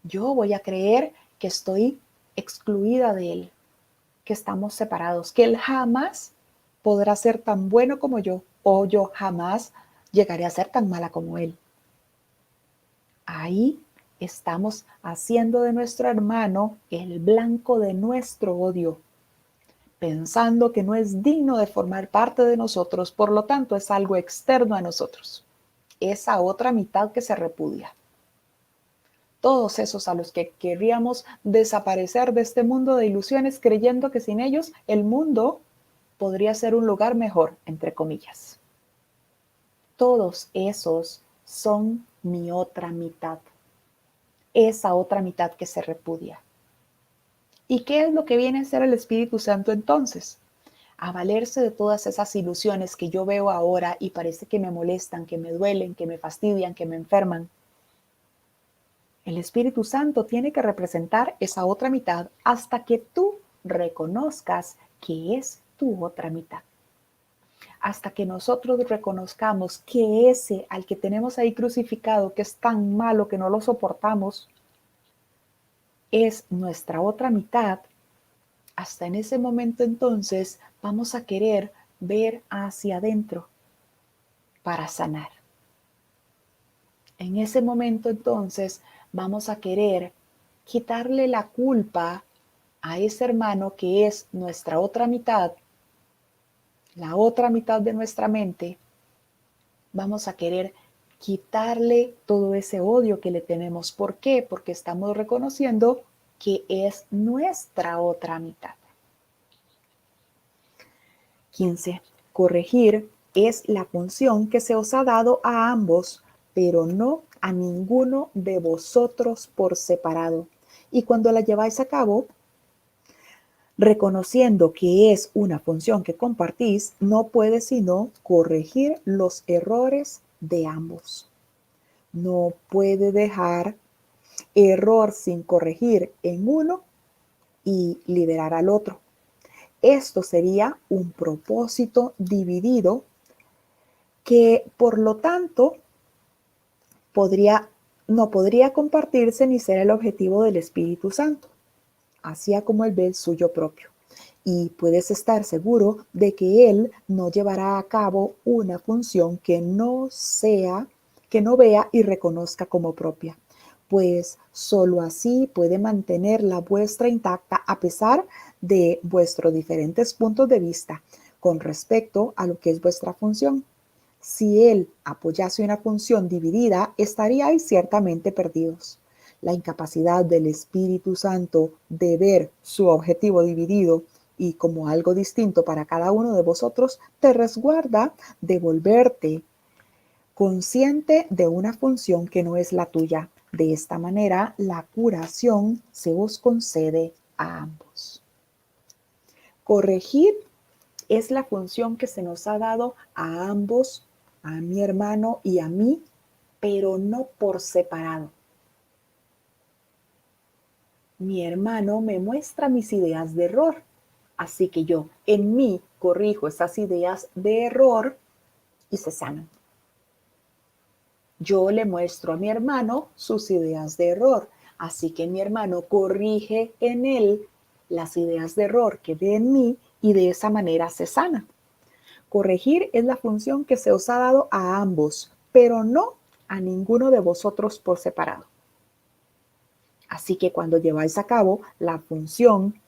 yo voy a creer que estoy excluida de él, que estamos separados, que él jamás podrá ser tan bueno como yo, o yo jamás llegaré a ser tan mala como él. Ahí estamos haciendo de nuestro hermano el blanco de nuestro odio, pensando que no es digno de formar parte de nosotros, por lo tanto es algo externo a nosotros. Esa otra mitad que se repudia. Todos esos a los que querríamos desaparecer de este mundo de ilusiones, creyendo que sin ellos el mundo podría ser un lugar mejor, entre comillas. Todos esos son mi otra mitad. Esa otra mitad que se repudia. ¿Y qué es lo que viene a ser el Espíritu Santo entonces? A valerse de todas esas ilusiones que yo veo ahora y parece que me molestan, que me duelen, que me fastidian, que me enferman. El Espíritu Santo tiene que representar esa otra mitad hasta que tú reconozcas que es tu otra mitad. Hasta que nosotros reconozcamos que ese al que tenemos ahí crucificado, que es tan malo que no lo soportamos, es nuestra otra mitad, hasta en ese momento entonces vamos a querer ver hacia adentro para sanar. En ese momento entonces vamos a querer quitarle la culpa a ese hermano que es nuestra otra mitad, la otra mitad de nuestra mente. Vamos a querer quitarle todo ese odio que le tenemos. ¿Por qué? Porque estamos reconociendo que es nuestra otra mitad. 15. Corregir es la función que se os ha dado a ambos, pero no a ninguno de vosotros por separado. Y cuando la lleváis a cabo, reconociendo que es una función que compartís, no puede sino corregir los errores de ambos. No puede dejar error sin corregir en uno y liberar al otro. Esto sería un propósito dividido que, por lo tanto, no podría compartirse ni ser el objetivo del Espíritu Santo, así como él ve el suyo propio. Y puedes estar seguro de que él no llevará a cabo una función que no vea y reconozca como propia, pues sólo así puede mantener la vuestra intacta a pesar de vuestros diferentes puntos de vista con respecto a lo que es vuestra función. Si él apoyase una función dividida, estaríais ciertamente perdidos. La incapacidad del Espíritu Santo de ver su objetivo dividido y como algo distinto para cada uno de vosotros te resguarda de volverte consciente de una función que no es la tuya. De esta manera, la curación se os concede a ambos. Corregir es la función que se nos ha dado a ambos, a mi hermano y a mí, pero no por separado. Mi hermano me muestra mis ideas de error, así que yo en mí corrijo esas ideas de error y se sanan. Yo le muestro a mi hermano sus ideas de error, así que mi hermano corrige en él las ideas de error que ve en mí y de esa manera se sana. Corregir es la función que se os ha dado a ambos, pero no a ninguno de vosotros por separado. Así que cuando lleváis a cabo la función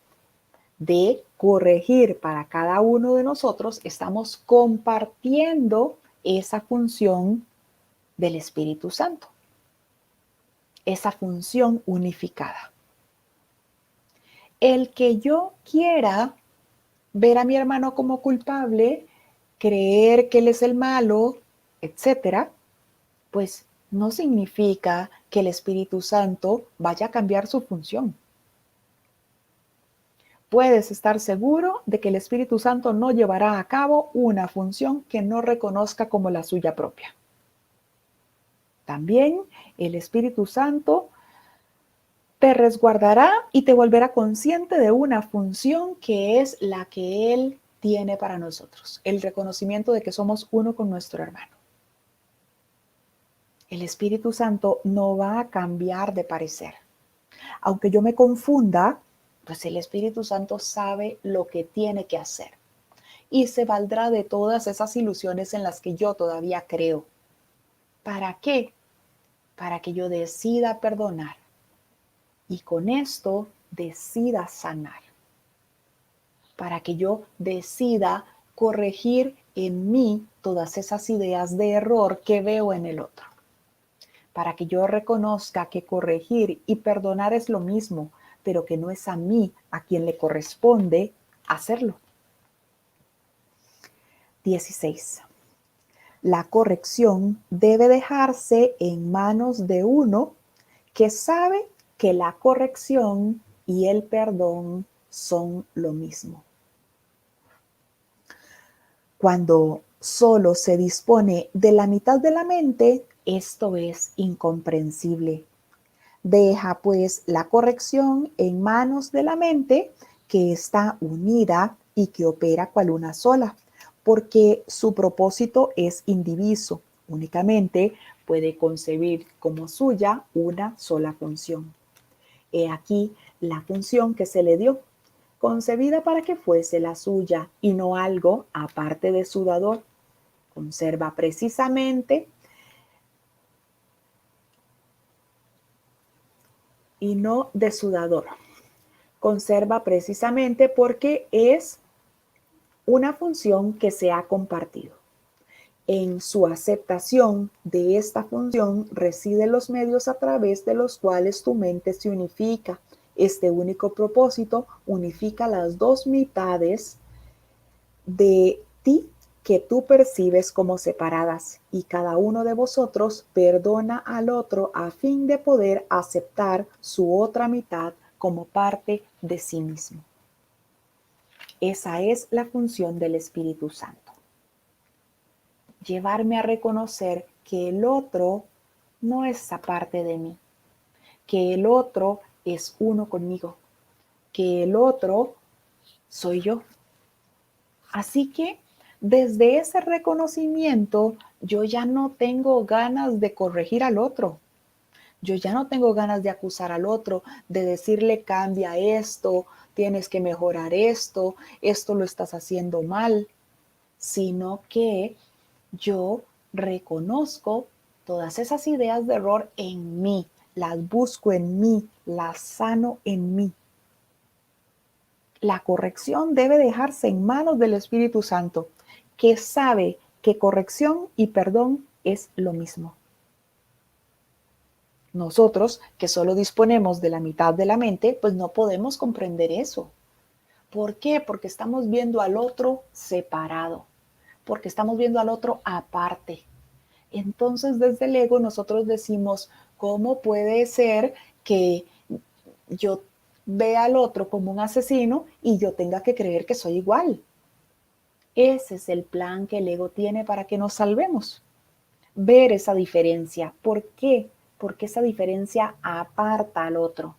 de corregir para cada uno de nosotros, estamos compartiendo esa función del Espíritu Santo, esa función unificada. El que yo quiera ver a mi hermano como culpable, creer que él es el malo, etcétera, pues no significa que el Espíritu Santo vaya a cambiar su función. Puedes estar seguro de que el Espíritu Santo no llevará a cabo una función que no reconozca como la suya propia. También el Espíritu Santo te resguardará y te volverá consciente de una función que es la que Él tiene para nosotros, el reconocimiento de que somos uno con nuestro hermano. El Espíritu Santo no va a cambiar de parecer. Aunque yo me confunda, pues el Espíritu Santo sabe lo que tiene que hacer y se valdrá de todas esas ilusiones en las que yo todavía creo. ¿Para qué? Para que yo decida perdonar y con esto decida sanar. Para que yo decida corregir en mí todas esas ideas de error que veo en el otro. Para que yo reconozca que corregir y perdonar es lo mismo, pero que no es a mí a quien le corresponde hacerlo. 16. La corrección debe dejarse en manos de uno que sabe que la corrección y el perdón son lo mismo. Cuando solo se dispone de la mitad de la mente, esto es incomprensible. Deja pues la corrección en manos de la mente que está unida y que opera cual una sola, porque su propósito es indiviso, únicamente puede concebir como suya una sola función. He aquí la función que se le dio, concebida para que fuese la suya y no algo aparte de su dador. Conserva precisamente y no de su dador. Conserva precisamente porque es una función que se ha compartido. En su aceptación de esta función residen los medios a través de los cuales tu mente se unifica. Este único propósito unifica las dos mitades de ti que tú percibes como separadas y cada uno de vosotros perdona al otro a fin de poder aceptar su otra mitad como parte de sí mismo. Esa es la función del Espíritu Santo. Llevarme a reconocer que el otro no es aparte de mí, que el otro es uno conmigo, que el otro soy yo. Así que desde ese reconocimiento yo ya no tengo ganas de corregir al otro. Yo ya no tengo ganas de acusar al otro, de decirle cambia esto, tienes que mejorar esto, esto lo estás haciendo mal, sino que yo reconozco todas esas ideas de error en mí, las busco en mí, las sano en mí. La corrección debe dejarse en manos del Espíritu Santo, que sabe que corrección y perdón es lo mismo. Nosotros, que solo disponemos de la mitad de la mente, pues no podemos comprender eso. ¿Por qué? Porque estamos viendo al otro separado, porque estamos viendo al otro aparte. Entonces, desde el ego nosotros decimos, ¿cómo puede ser que yo vea al otro como un asesino y yo tenga que creer que soy igual? Ese es el plan que el ego tiene para que nos salvemos. Ver esa diferencia. ¿Por qué? Porque esa diferencia aparta al otro.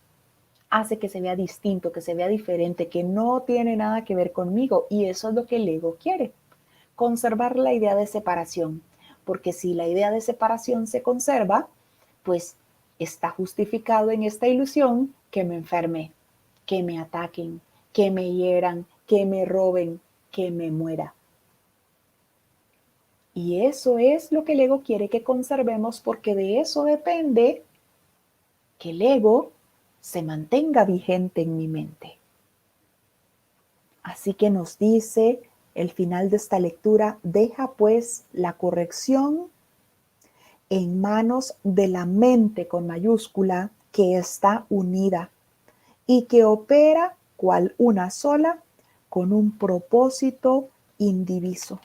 Hace que se vea distinto, que se vea diferente, que no tiene nada que ver conmigo. Y eso es lo que el ego quiere. Conservar la idea de separación. Porque si la idea de separación se conserva, pues está justificado en esta ilusión que me enferme, que me ataquen, que me hieran, que me roben, que me muera. Y eso es lo que el ego quiere que conservemos porque de eso depende que el ego se mantenga vigente en mi mente. Así que nos dice el final de esta lectura, deja pues la corrección en manos de la mente con mayúscula que está unida y que opera cual una sola con un propósito indiviso,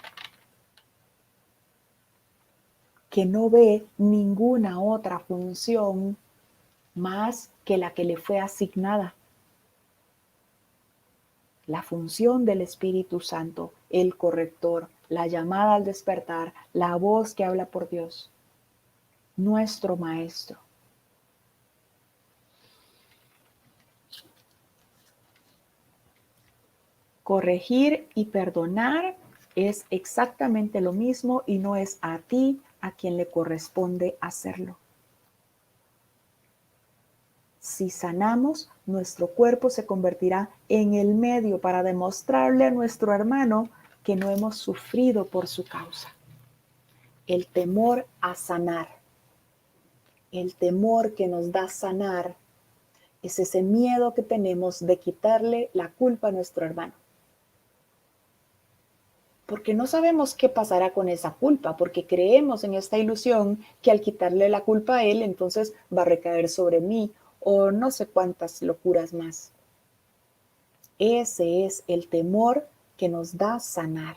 que no ve ninguna otra función más que la que le fue asignada. La función del Espíritu Santo, el corrector, la llamada al despertar, la voz que habla por Dios, nuestro Maestro. Corregir y perdonar es exactamente lo mismo y no es a ti a quien le corresponde hacerlo. Si sanamos, nuestro cuerpo se convertirá en el medio para demostrarle a nuestro hermano que no hemos sufrido por su causa. El temor a sanar, el temor que nos da sanar, es ese miedo que tenemos de quitarle la culpa a nuestro hermano. Porque no sabemos qué pasará con esa culpa, porque creemos en esta ilusión que al quitarle la culpa a él, entonces va a recaer sobre mí, o no sé cuántas locuras más. Ese es el temor que nos da sanar.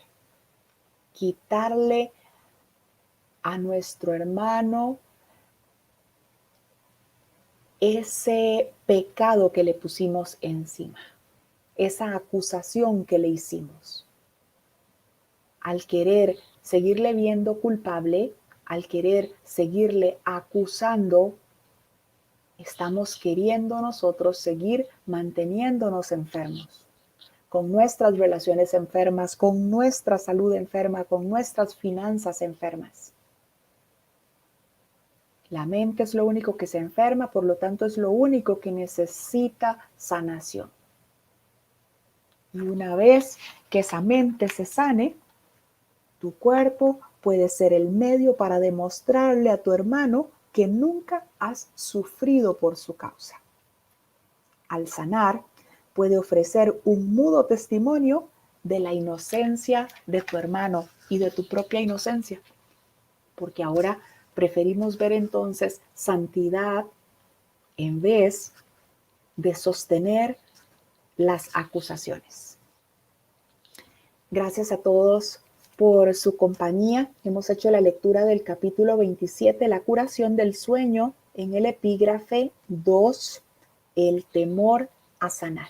Quitarle a nuestro hermano ese pecado que le pusimos encima, esa acusación que le hicimos. Al querer seguirle viendo culpable, al querer seguirle acusando, estamos queriendo nosotros seguir manteniéndonos enfermos, con nuestras relaciones enfermas, con nuestra salud enferma, con nuestras finanzas enfermas. La mente es lo único que se enferma, por lo tanto es lo único que necesita sanación. Y una vez que esa mente se sane, tu cuerpo puede ser el medio para demostrarle a tu hermano que nunca has sufrido por su causa. Al sanar, puede ofrecer un mudo testimonio de la inocencia de tu hermano y de tu propia inocencia. Porque ahora preferimos ver entonces santidad en vez de sostener las acusaciones. Gracias a todos por su compañía. Hemos hecho la lectura del capítulo 27, la curación del sueño, en el epígrafe 2, el temor a sanar.